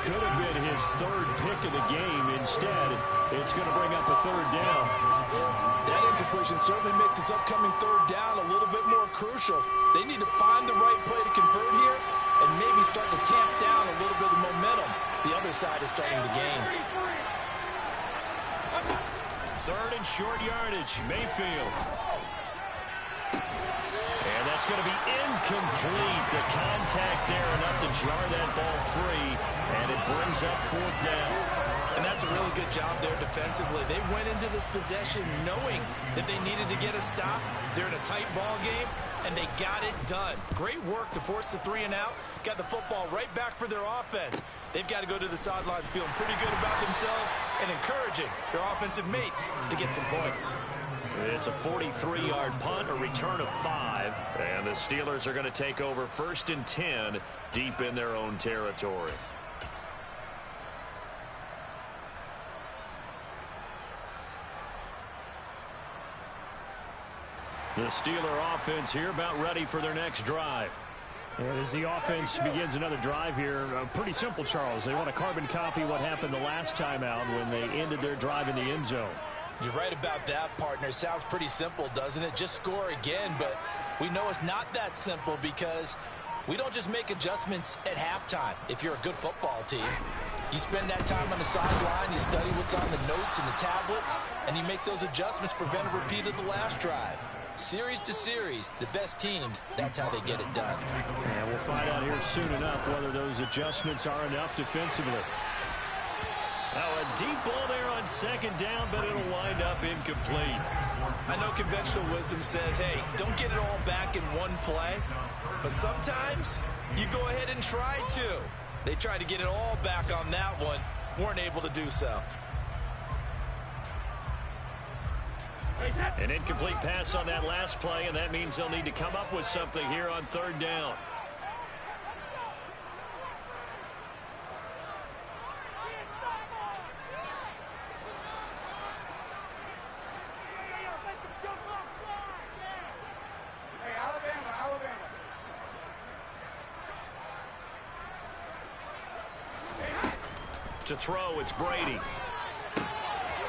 Could have been his 3rd pick of the game. Instead, it's going to bring up a 3rd down. That incompletion certainly makes this upcoming 3rd down a little bit more crucial. They need to find the right play to convert here and maybe start to tamp down a little bit of momentum. The other side is starting to gain. 3rd and short yardage. Mayfield. And that's going to be incomplete. The contact there enough to jar that ball free. And it brings up 4th down. And that's a really good job there defensively. They went into this possession knowing that they needed to get a stop. They're in a tight ball game, and they got it done. Great work to force the 3 and out. Got the football right back for their offense. They've got to go to the sidelines feeling pretty good about themselves and encouraging their offensive mates to get some points. It's a 43-yard punt, a return of 5. And the Steelers are going to take over 1st and 10 deep in their own territory. The Steeler offense here about ready for their next drive. And as the offense begins another drive here, pretty simple, Charles. They want to carbon copy what happened the last time out when they ended their drive in the end zone. You're right about that, partner. Sounds pretty simple, doesn't it? Just score again, but we know it's not that simple because we don't just make adjustments at halftime. If you're a good football team, you spend that time on the sideline, you study what's on the notes and the tablets, and you make those adjustments, prevent a repeat of the last drive. Series to series, the best teams, that's how they get it done. And we'll find out here soon enough whether those adjustments are enough defensively. Now a deep ball there on second down, but it'll wind up incomplete. I know conventional wisdom says, hey, don't get it all back in one play, but sometimes you go ahead and try to. They tried to get it all back on that one, weren't able to do so. An incomplete pass on that last play, and that means they'll need to come up with something here on third down. To throw, it's Brady.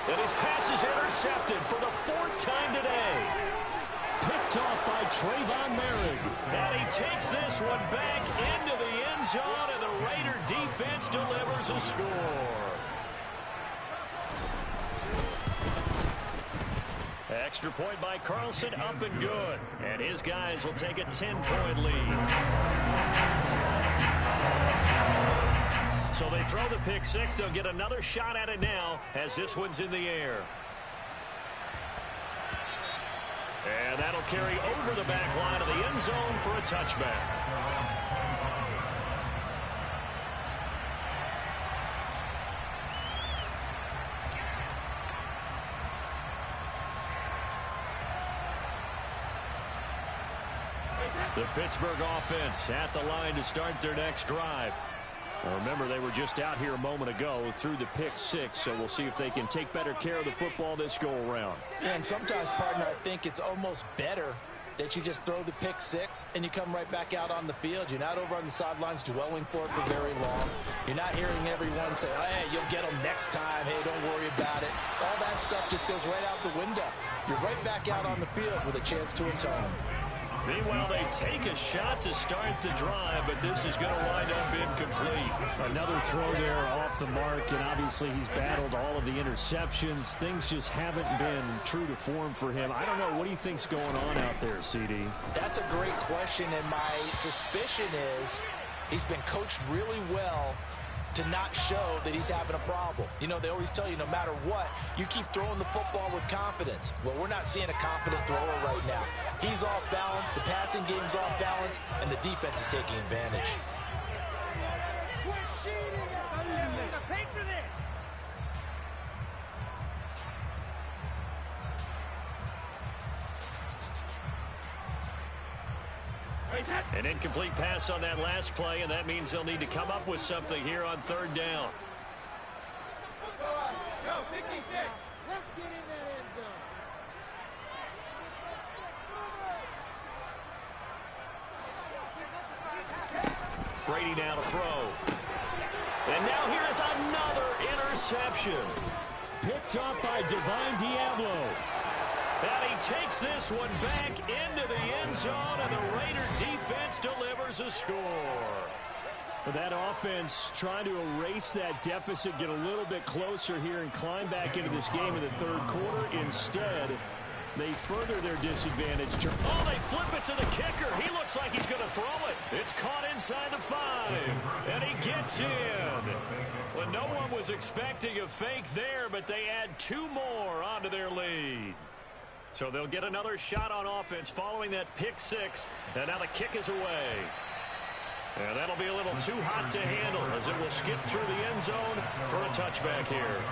And his pass is intercepted for the fourth time today. Picked off by Trayvon Merrick. And he takes this one back into the end zone, and the Raider defense delivers a score. Extra point by Carlson, up and good. And his guys will take a 10-point lead. So they throw the pick six. They'll get another shot at it now as this one's in the air. And that'll carry over the back line of the end zone for a touchback. The Pittsburgh offense at the line to start their next drive. Now remember, they were just out here a moment ago through the pick six, so we'll see if they can take better care of the football this go-around. Yeah, and sometimes, partner, I think it's almost better that you just throw the pick six and you come right back out on the field. You're not over on the sidelines dwelling for it for very long. You're not hearing everyone say, hey, you'll get them next time. Hey, don't worry about it. All that stuff just goes right out the window. You're right back out on the field with a chance to atone. Meanwhile, they take a shot to start the drive, but this is going to wind up incomplete. Another throw there off the mark, and obviously he's battled all of the interceptions. Things just haven't been true to form for him. I don't know. What do you think's going on out there, CD? That's a great question, and my suspicion is he's been coached really well to not show that he's having a problem. You know, they always tell you no matter what, you keep throwing the football with confidence. Well, we're not seeing a confident thrower right now. He's off balance, the passing game's off balance, and the defense is taking advantage. An incomplete pass on that last play, and that means they'll need to come up with something here on third down. Let's get in that end zone. Brady now to throw. And now here is another interception. Picked up by Divine Diablo. And he takes this one back into the end zone, and the Raider defense delivers a score. That offense trying to erase that deficit, get a little bit closer here, and climb back into this game in the third quarter. Instead, they further their disadvantage. Oh, they flip it to the kicker. He looks like he's going to throw it. It's caught inside the 5, and he gets in. Well, no one was expecting a fake there, but they add 2 more onto their lead. So they'll get another shot on offense following that pick six, and now the kick is away. And that'll be a little too hot to handle as it will skip through the end zone for a touchback here.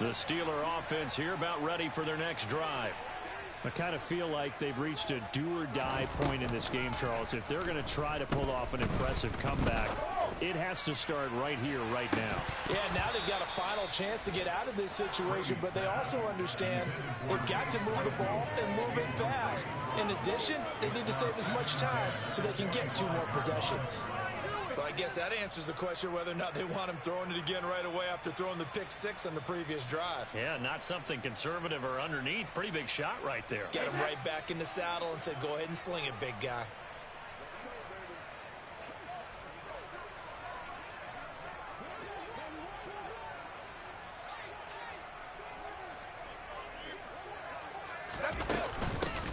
The Steeler offense here about ready for their next drive. I kind of feel like they've reached a do-or-die point in this game, Charles. If they're going to try to pull off an impressive comeback, It has to start right here, right now. Yeah, now they've got a final chance to get out of this situation, but they also understand they've got to move the ball and move it fast. In addition, they need to save as much time so they can get 2 more possessions. So I guess that answers the question whether or not they want him throwing it again right away after throwing the pick 6 on the previous drive. Yeah, not something conservative or underneath. Pretty big shot right there. Get him right back in the saddle and say, go ahead and sling it, big guy.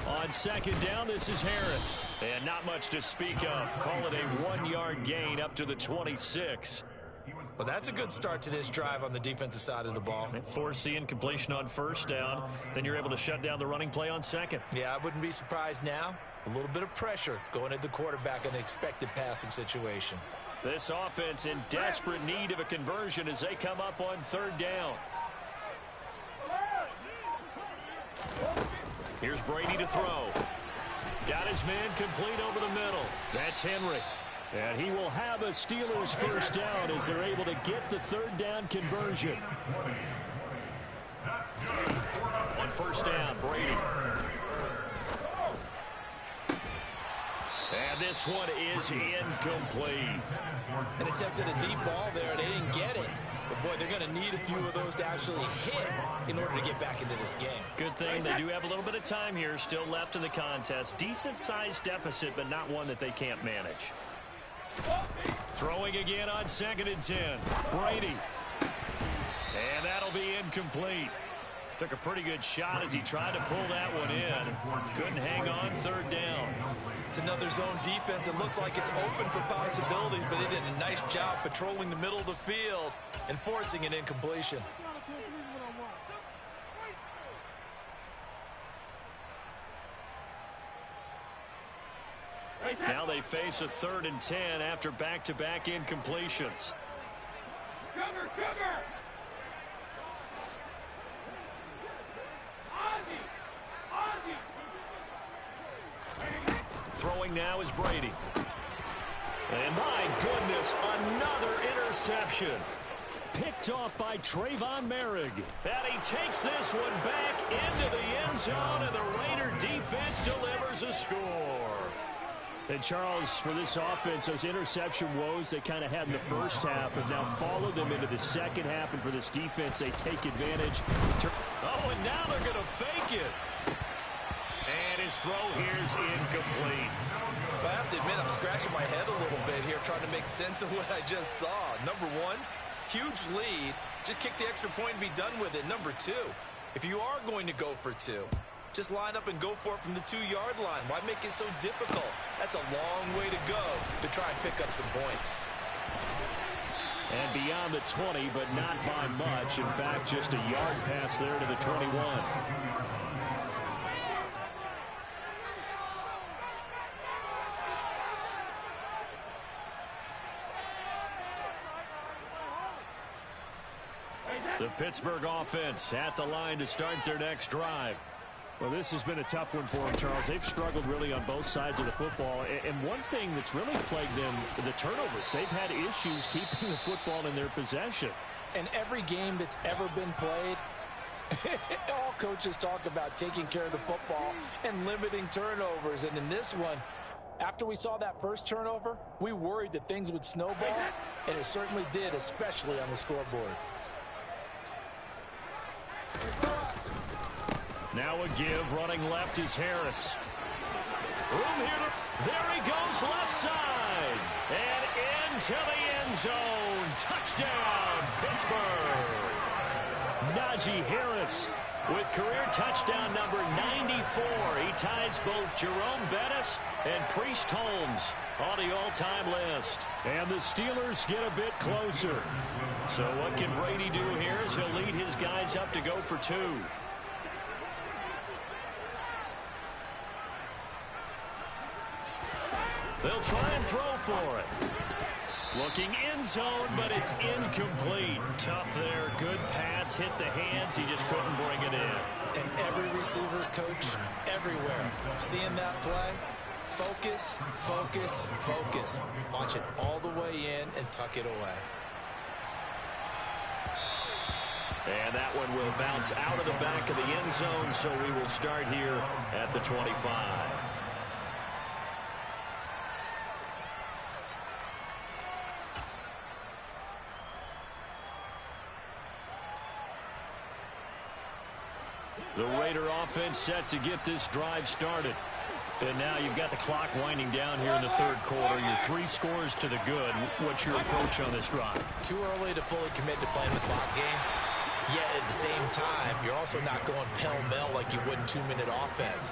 On second down, this is Harris. And not much to speak of. Call it a 1-yard gain up to the 26. Well, that's a good start to this drive on the defensive side of the ball. Force the incompletion on first down. Then you're able to shut down the running play on second. Yeah, I wouldn't be surprised now. A little bit of pressure going at the quarterback in an expected passing situation. This offense in desperate need of a conversion as they come up on third down. Here's Brady to throw. Got his man complete over the middle. That's Henry. And he will have a Steelers first down as they're able to get the third down conversion. On first down, Brady. And this one is incomplete. An attempt at a deep ball there, and they didn't get it. But, boy, they're going to need a few of those to actually hit in order to get back into this game. Good thing they do have a little bit of time here still left in the contest. Decent-sized deficit, but not one that they can't manage. Throwing again on second and 10. Brady. And that'll be incomplete. Took a pretty good shot as he tried to pull that one in. Couldn't hang on third down. It's another zone defense. It looks like it's open for possibilities, but they did a nice job patrolling the middle of the field and forcing an incompletion. Now they face a third and 10 after back-to-back incompletions. Cover! Throwing now is Brady. And my goodness, another interception. Picked off by Trayvon Merrick. And he takes this one back into the end zone, and the Raider defense delivers a score. And Charles, for this offense, those interception woes they kind of had in the first half have now followed them into the second half, and for this defense, they take advantage. Oh, and now they're going to fake it. And his throw here is incomplete. I have to admit, I'm scratching my head a little bit here trying to make sense of what I just saw. Number one, huge lead. Just kick the extra point and be done with it. Number two, if you are going to go for 2, just line up and go for it from the 2-yard line. Why make it so difficult? That's a long way to go to try and pick up some points. And beyond the 20, but not by much. In fact, just a yard pass there to the 21. The Pittsburgh offense at the line to start their next drive. Well, this has been a tough one for them, Charles. They've struggled really on both sides of the football. And one thing that's really plagued them, the turnovers. They've had issues keeping the football in their possession. And every game that's ever been played, all coaches talk about taking care of the football and limiting turnovers. And in this one, after we saw that first turnover, we worried that things would snowball. And it certainly did, especially on the scoreboard. Now a give, running left is Harris. Room here. There he goes, left side. And into the end zone. Touchdown, Pittsburgh. Najee Harris with career touchdown number 94. He ties both Jerome Bettis and Priest Holmes on the all-time list. And the Steelers get a bit closer. So what can Brady do here as he'll lead his guys up to go for 2. They'll try and throw for it. Looking end zone, but it's incomplete. Tough there. Good pass. Hit the hands. He just couldn't bring it in. And every receiver's coach everywhere seeing that play, Focus, focus, focus. Watch it all the way in and tuck it away. And that one will bounce out of the back of the end zone, so we will start here at the 25. The Raider offense set to get this drive started. And now you've got the clock winding down here in the third quarter. You're 3 scores to the good. What's your approach on this drive? Too early to fully commit to playing the clock game. Yet at the same time, you're also not going pell-mell like you would in 2-minute offense.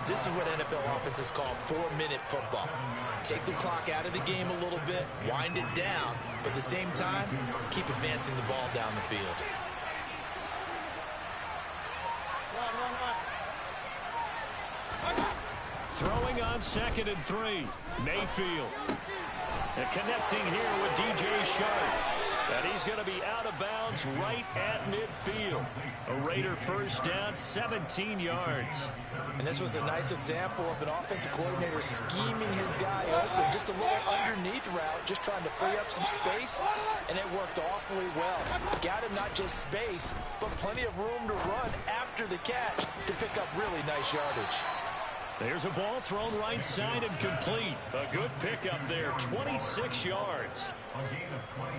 This is what NFL offenses call 4-minute football. Take the clock out of the game a little bit, wind it down, but at the same time, keep advancing the ball down the field. Throwing on 2nd and 3. Mayfield. And connecting here with DJ Shark. And he's going to be out of bounds right at midfield. A Raider first down, 17 yards. And this was a nice example of an offensive coordinator scheming his guy open. Just a little underneath route, just trying to free up some space. And it worked awfully well. Got him not just space, but plenty of room to run after the catch to pick up really nice yardage. There's a ball thrown right side and complete. A good pickup there, 26 yards.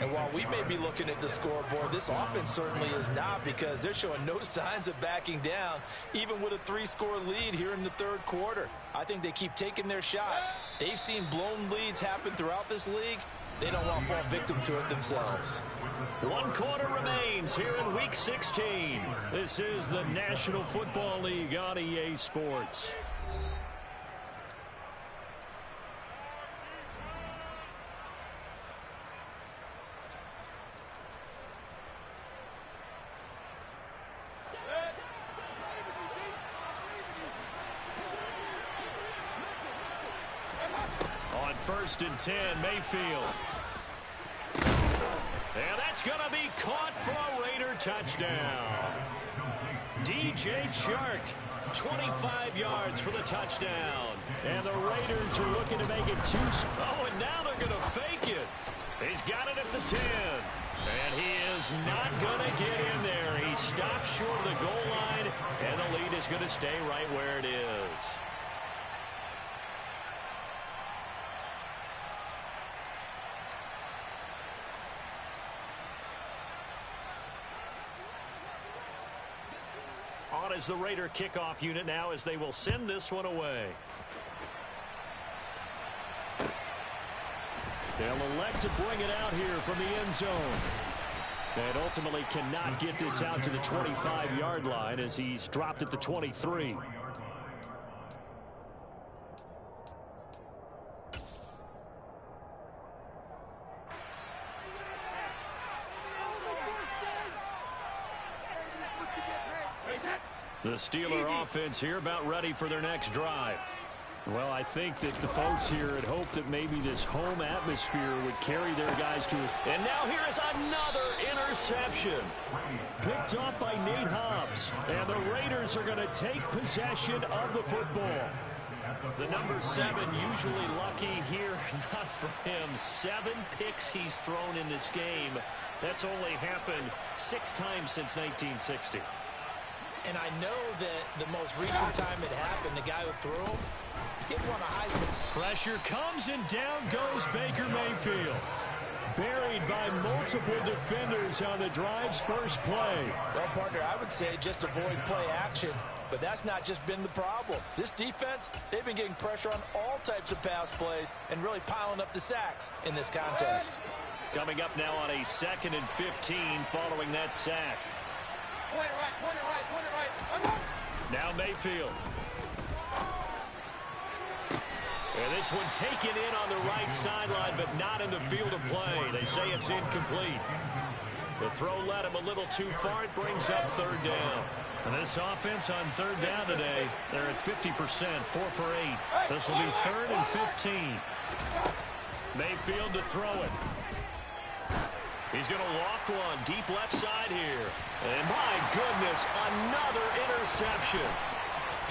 And while we may be looking at the scoreboard, this offense certainly is not, because they're showing no signs of backing down, even with a 3-score lead here in the third quarter. I think they keep taking their shots. They've seen blown leads happen throughout this league. They don't want to fall victim to it themselves. 1 quarter remains here in Week 16. This is the National Football League on EA Sports. On 1st and 10, Mayfield. And that's going to be caught for a Raider touchdown. DJ Chark, 25 yards for the touchdown. And the Raiders are looking to make it 2. Oh, and now they're going to fake it. He's got it at the 10. And he is not going to get in there. He stops short of the goal line, and the lead is going to stay right where it is. On is the Raider kickoff unit now, as they will send this one away. They'll elect to bring it out here from the end zone. And ultimately cannot get this out to the 25-yard line, as he's dropped at the 23. The Steeler offense here about ready for their next drive. Well, I think that the folks here had hoped that maybe this home atmosphere would carry their guys to us. And now here is another interception. Picked off by Nate Hobbs. And the Raiders are going to take possession of the football. The number 7 usually lucky here. Not for him. 7 picks he's thrown in this game. That's only happened 6 times since 1960. And I know that the most recent time it happened, the guy who threw him, he won a Heisman. Pressure comes, and down goes Baker Mayfield. Buried by multiple defenders on the drive's first play. Well, partner, I would say just avoid play action, but that's not just been the problem. This defense, they've been getting pressure on all types of pass plays and really piling up the sacks in this contest. Coming up now on a 2nd and 15 following that sack. Point it right. Now Mayfield. And this one taken in on the right sideline, but not in the field of play. They say it's incomplete. The throw led him a little too far. It brings up 3rd down. And this offense on 3rd down today, they're at 50%, 4 for 8. This will be 3rd and 15. Mayfield to throw it. He's going to loft one deep left side here. And my goodness, another interception.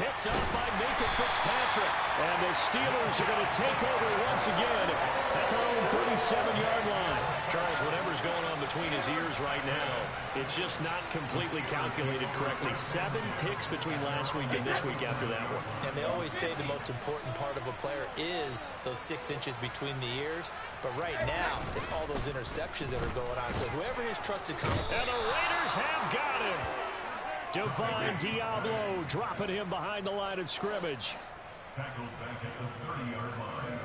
Picked up by Minka Fitzpatrick. And the Steelers are going to take over once again at their own 37-yard line. Charles, whatever's going on between his ears right now, it's just not completely calculated correctly. 7 picks between last week and this week after that one. And they always say the most important part of a player is those 6 inches between the ears. But right now, it's all those interceptions that are going on. So whoever his trusted and the Raiders have got him. Divine Diablo dropping him behind the line of scrimmage. Tackled back at the 30-yard line.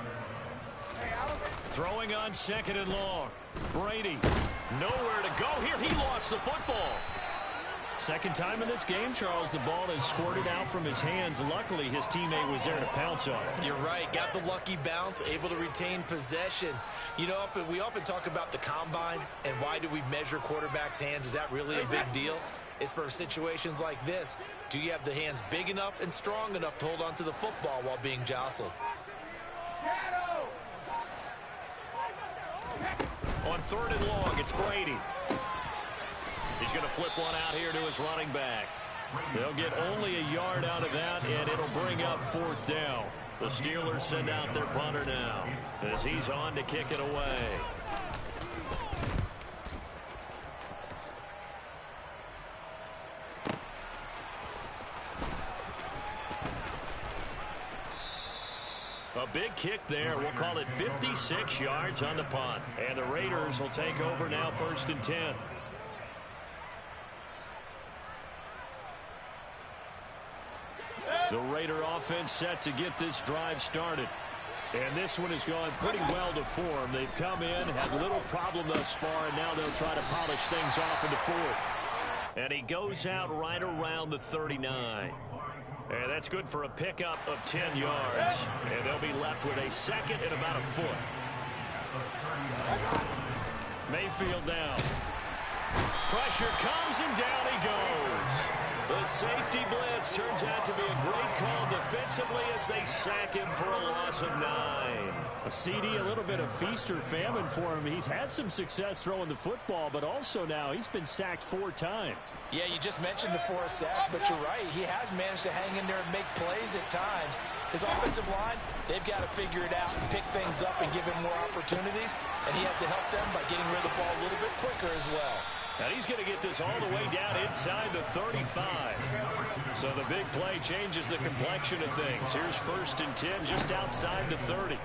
Throwing on 2nd and long. Brady, nowhere to go here. He lost the football. Second time in this game, Charles, the ball has squirted out from his hands. Luckily, his teammate was there to pounce on it. You're right. Got the lucky bounce, able to retain possession. You know, we often talk about the combine and why do we measure quarterbacks' hands. Is that really a big deal? It's for situations like this. Do you have the hands big enough and strong enough to hold on to the football while being jostled? On 3rd and long, it's Brady. He's going to flip one out here to his running back. They'll get only a yard out of that, and it'll bring up 4th down. The Steelers send out their punter now as he's on to kick it away. A big kick there. We'll call it 56 yards on the punt. And the Raiders will take over now 1st and 10. The Raider offense set to get this drive started. And this one has gone pretty well to form. They've come in, had little problem thus far, and now they'll try to polish things off in the 4th. And he goes out right around the 39. And that's good for a pickup of 10 yards. And they'll be left with a 2nd and about a foot. Mayfield down. Pressure comes and down he goes. The safety blitz turns out to be a great call defensively as they sack him for a loss of 9. A CD, a little bit of feast or famine for him. He's had some success throwing the football, but also now he's been sacked 4 times. Yeah, you just mentioned the 4 sacks, but you're right. He has managed to hang in there and make plays at times. His offensive line, they've got to figure it out and pick things up and give him more opportunities, and he has to help them by getting rid of the ball a little bit quicker as well. And he's going to get this all the way down inside the 35. So the big play changes the complexion of things. Here's 1st and 10 just outside the 30.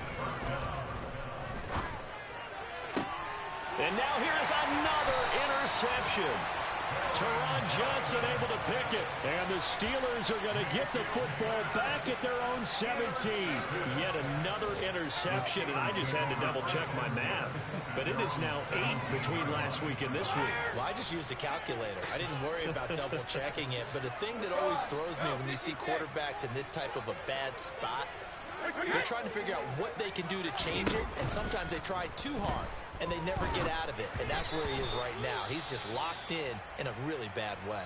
And now here is another interception. Teron Johnson able to pick it. And the Steelers are going to get the football back at their own 17. Yet another interception, and I just had to double-check my math. But it is now 8 between last week and this week. Well, I just used a calculator. I didn't worry about double-checking it. But the thing that always throws me when you see quarterbacks in this type of a bad spot, they're trying to figure out what they can do to change it, and sometimes they try too hard, and they never get out of it. And that's where he is right now. He's just locked in a really bad way.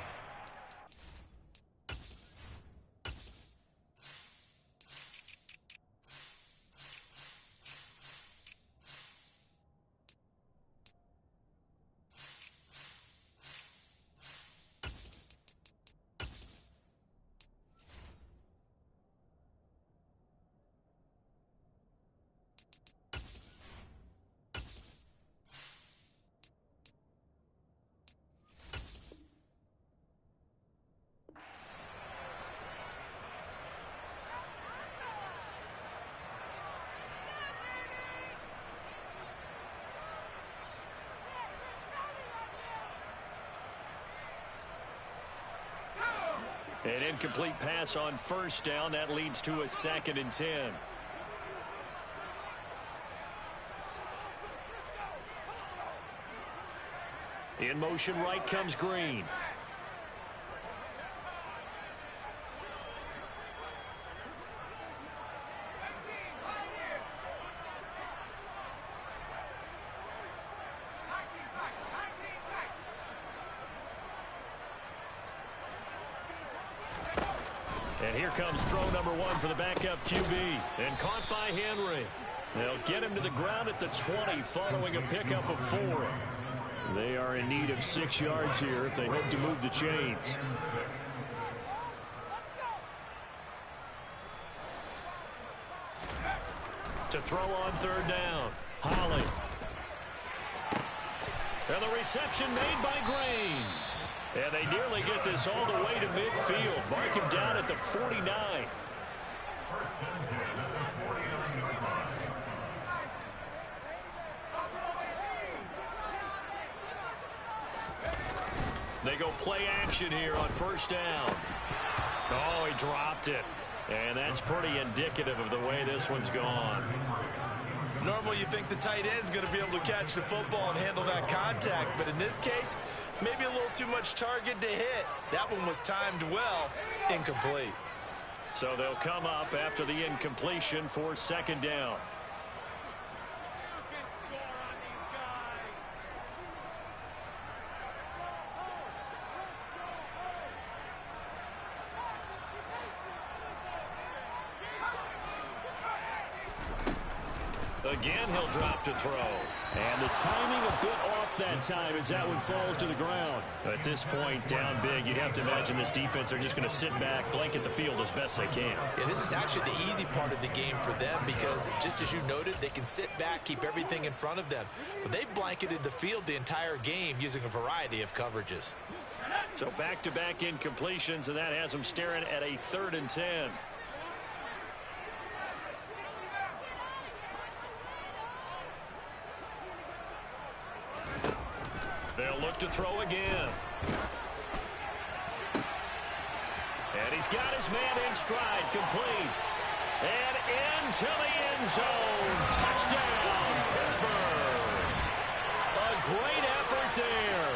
An incomplete pass on 1st down. That leads to a 2nd and 10. In motion right comes Green. And here comes throw number 1 for the backup QB. And caught by Henry. They'll get him to the ground at the 20 following a pickup of 4. They are in need of 6 yards here if they hope to move the chains. To throw on third down. Holly. And the reception made by Green. And they nearly get this all the way to midfield. Mark him down at the 49. They go play action here on first down. Oh, he dropped it. And that's pretty indicative of the way this one's gone. Normally you think the tight end's going to be able to catch the football and handle that contact, but in this case, maybe a little too much target to hit. That one was timed well, incomplete. So they'll come up after the incompletion for second down. Again, he'll drop to throw. And the timing a bit off that time as that one falls to the ground. At this point, down big, you have to imagine this defense are just going to sit back, blanket the field as best they can. Yeah, this is actually the easy part of the game for them because, just as you noted, they can sit back, keep everything in front of them. But they've blanketed the field the entire game using a variety of coverages. So back-to-back incompletions, and that has them staring at a 3rd and 10. They'll look to throw again. And he's got his man in stride, complete. And into the end zone. Touchdown, Pittsburgh. A great effort there.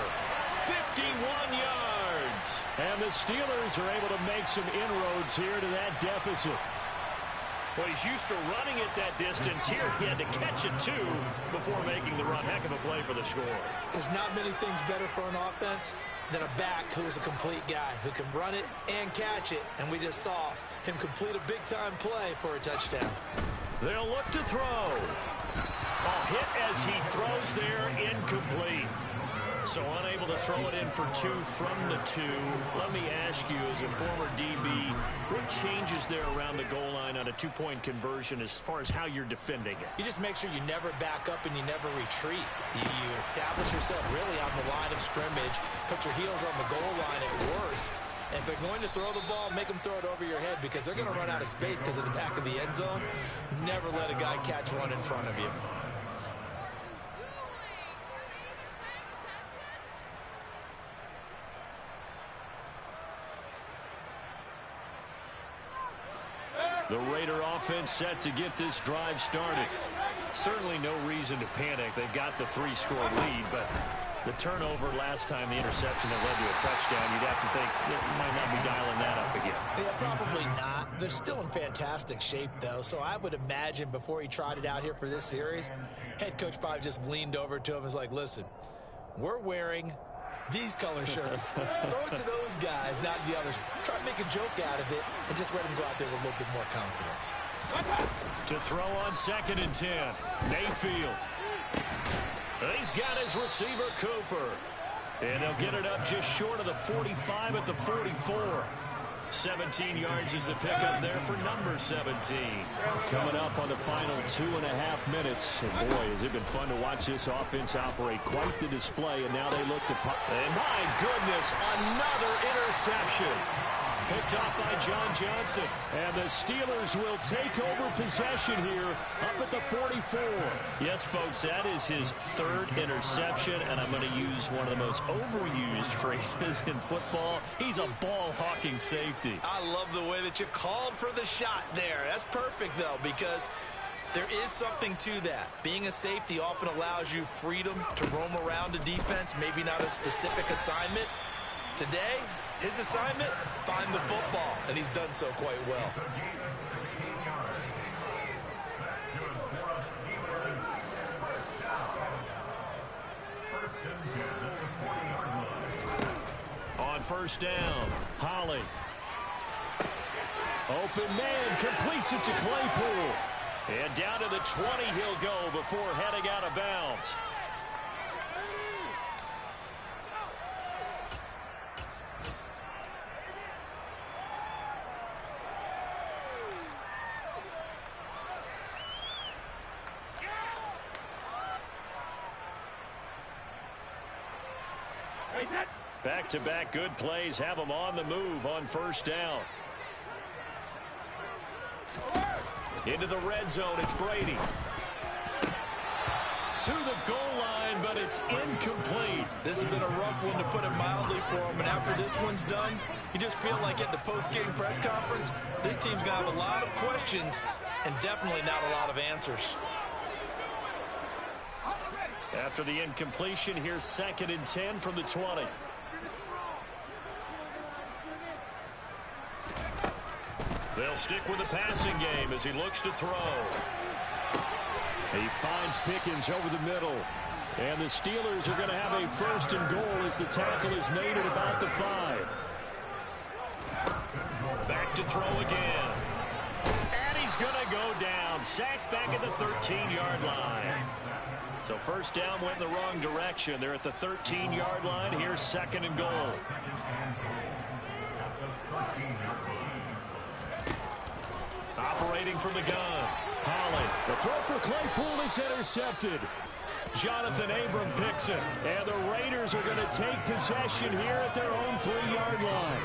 51 yards. And the Steelers are able to make some inroads here to that deficit. Well, he's used to running it that distance. Here he had to catch it, too, before making the run. Heck of a play for the score. There's not many things better for an offense than a back who is a complete guy who can run it and catch it. And we just saw him complete a big-time play for a touchdown. They'll look to throw. A hit as he throws there, incomplete. So unable to throw it in for 2 from the 2. Let me ask you, as a former DB, what changes there around the goal line on a 2-point conversion as far as how you're defending it? You just make sure you never back up and you never retreat. You establish yourself really on the line of scrimmage, put your heels on the goal line at worst. And if they're going to throw the ball, make them throw it over your head because they're going to run out of space because of the back of the end zone. Never let a guy catch one in front of you. The Raider offense set to get this drive started. Certainly no reason to panic. They've got the 3-score lead, but the turnover last time, the interception that led to a touchdown, you'd have to think it might not be dialing that up again. Yeah, probably not. They're still in fantastic shape, though, so I would imagine before he trotted out here for this series, head coach probably just leaned over to him and was like, listen, we're wearing these color shirts. Throw it to those guys, not the others. Try to make a joke out of it and just let them go out there with a little bit more confidence. To throw on 2nd and 10, Mayfield. He's got his receiver, Cooper. And they'll get it up just short of the 45 at the 44. 17 yards is the pickup there for number 17. Coming up on the final 2.5 minutes. And boy, has it been fun to watch this offense operate. Quite the display. And now they look to... And my goodness, another interception. Picked off by John Johnson. And the Steelers will take over possession here up at the 44. Yes, folks, that is his 3rd interception. And I'm going to use one of the most overused phrases in football. He's a ball-hawking safety. I love the way that you called for the shot there. That's perfect, though, because there is something to that. Being a safety often allows you freedom to roam around a defense, maybe not a specific assignment. Today, his assignment, find the football, and he's done so quite well. On first down, Holly. Open man, completes it to Claypool. And down to the 20 he'll go before heading out of bounds. Back-to-back good plays have them on the move on first down. Into the red zone, it's Brady. To the goal line, but it's incomplete. This has been a rough one, to put it mildly, for him. And after this one's done, you just feel like at the post-game press conference, this team's going to have a lot of questions and definitely not a lot of answers. After the incompletion, here's 2nd and 10 from the 20. They'll stick with the passing game as he looks to throw. He finds Pickens over the middle. And the Steelers are going to have a 1st and goal as the tackle is made at about the 5. Back to throw again. And he's going to go down. Sacked back at the 13-yard line. So first down went in the wrong direction. They're at the 13-yard line. Here's 2nd and goal. Operating from the gun. Holly. The throw for Claypool is intercepted. Jonathan Abram picks it. And the Raiders are going to take possession here at their own 3-yard line.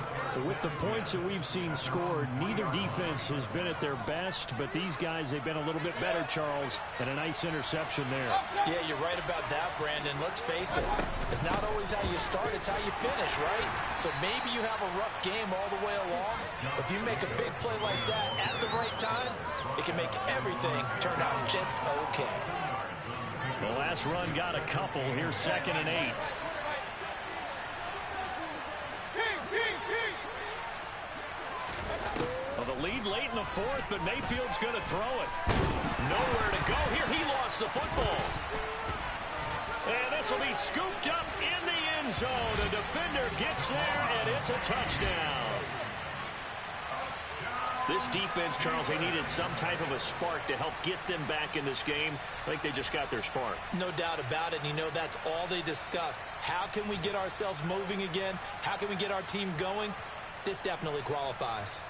With the points that we've seen scored, neither defense has been at their best, but these guys, they've been a little bit better, Charles, and a nice interception there. Yeah, you're right about that, Brandon. Let's face it. It's not always how you start, it's how you finish, right? So maybe you have a rough game all the way along. If you make a big play like that at the right time, it can make everything turn out just okay. The last run got a couple. Here's 2nd and 8. Well, the lead late in the 4th, but Mayfield's going to throw it. Nowhere to go here. He lost the football. And this will be scooped up in the end zone. The defender gets there, and it's a touchdown. This defense, Charles, they needed some type of a spark to help get them back in this game. I think they just got their spark. No doubt about it. And you know, that's all they discussed. How can we get ourselves moving again? How can we get our team going? This definitely qualifies.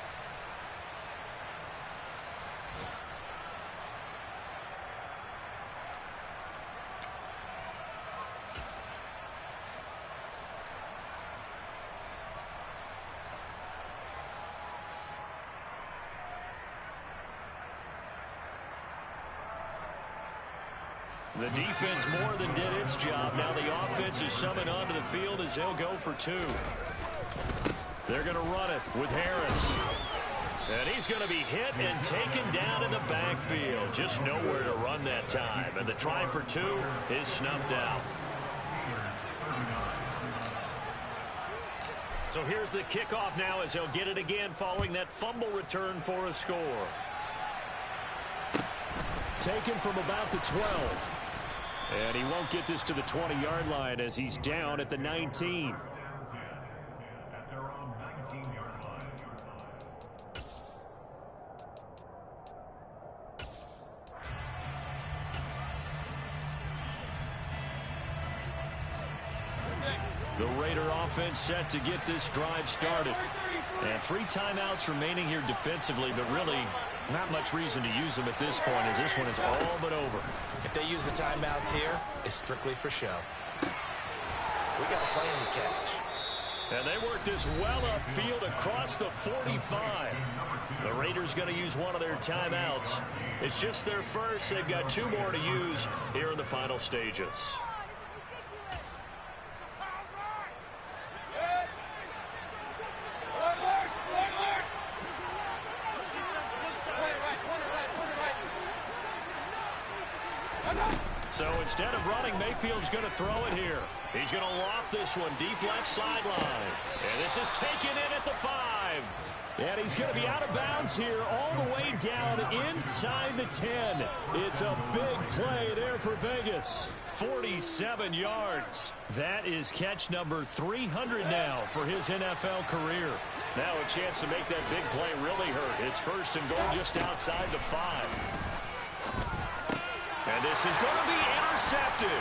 The defense more than did its job. Now the offense is summoned onto the field as they'll go for 2. They're going to run it with Harris. And he's going to be hit and taken down in the backfield. Just nowhere to run that time. And the try for 2 is snuffed out. So here's the kickoff now as he'll get it again following that fumble return for a score. Taken from about the 12. And he won't get this to the 20-yard line as he's down at the 19. At their own 19-yard line. The Raider offense set to get this drive started. And 3 timeouts remaining here defensively, but really not much reason to use them at this point as this one is all but over. If they use the timeouts here, it's strictly for show. We got a plan to catch. And they work this well upfield across the 45. The Raiders going to use one of their timeouts. It's just their first. They've got 2 more to use here in the final stages. So instead of running, Mayfield's going to throw it here. He's going to loft this one deep left sideline. And this is taken in at the 5. And he's going to be out of bounds here all the way down inside the 10. It's a big play there for Vegas. 47 yards. That is catch number 300 now for his NFL career. Now a chance to make that big play really hurt. It's 1st and goal just outside the 5. And this is going to be intercepted.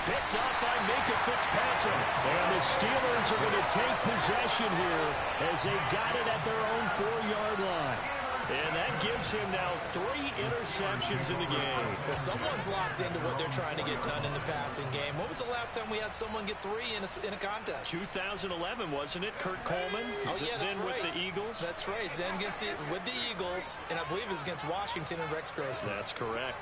Picked up by Minka Fitzpatrick. And the Steelers are going to take possession here as they got it at their own 4-yard line. And that gives him now 3 interceptions in the game. Well, someone's locked into what they're trying to get done in the passing game. When was the last time we had someone get 3 in a contest? 2011, wasn't it? Kurt Coleman. Oh, yeah, that's then right. with the Eagles. That's right. Then with the Eagles, and I believe it was against Washington and Rex Grace. That's correct.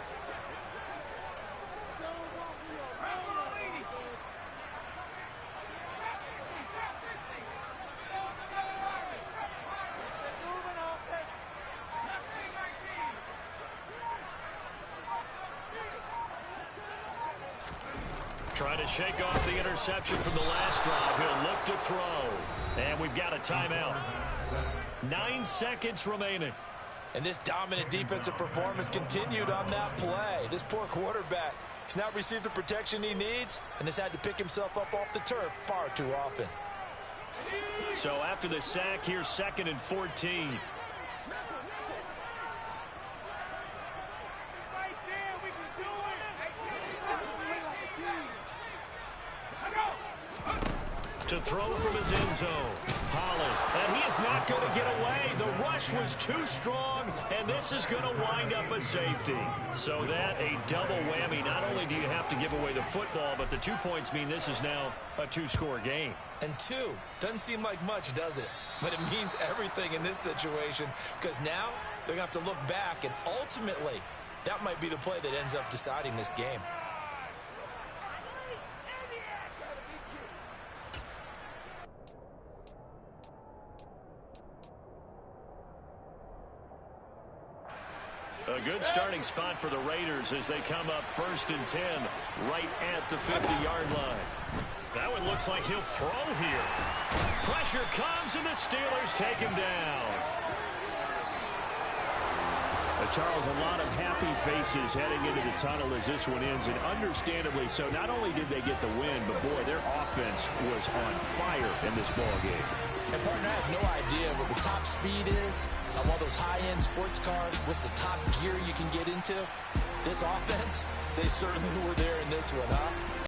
Trying to shake off the interception from the last drive. He'll look to throw. And we've got a timeout. 9 seconds remaining. And this dominant defensive performance continued on that play. This poor quarterback has not received the protection he needs and has had to pick himself up off the turf far too often. So after the sack, here's 2nd and 14. To throw from his end zone. Holland. And he is not going to get away. The rush was too strong, and this is going to wind up a safety. So that a double whammy. Not only do you have to give away the football, but the 2 points mean this is now a 2-score game. And 2 doesn't seem like much, does it? But it means everything in this situation, because now they're going to have to look back, and ultimately that might be the play that ends up deciding this game. A good starting spot for the Raiders as they come up 1st and 10 right at the 50-yard line. That one looks like he'll throw here. Pressure comes, and the Steelers take him down. Charles, a lot of happy faces heading into the tunnel as this one ends, and understandably so. Not only did they get the win, but boy, their offense was on fire in this ball game. And partner, I have no idea what the top speed is of all those high-end sports cars. What's the top gear you can get into? This offense, they certainly were there in this one, huh?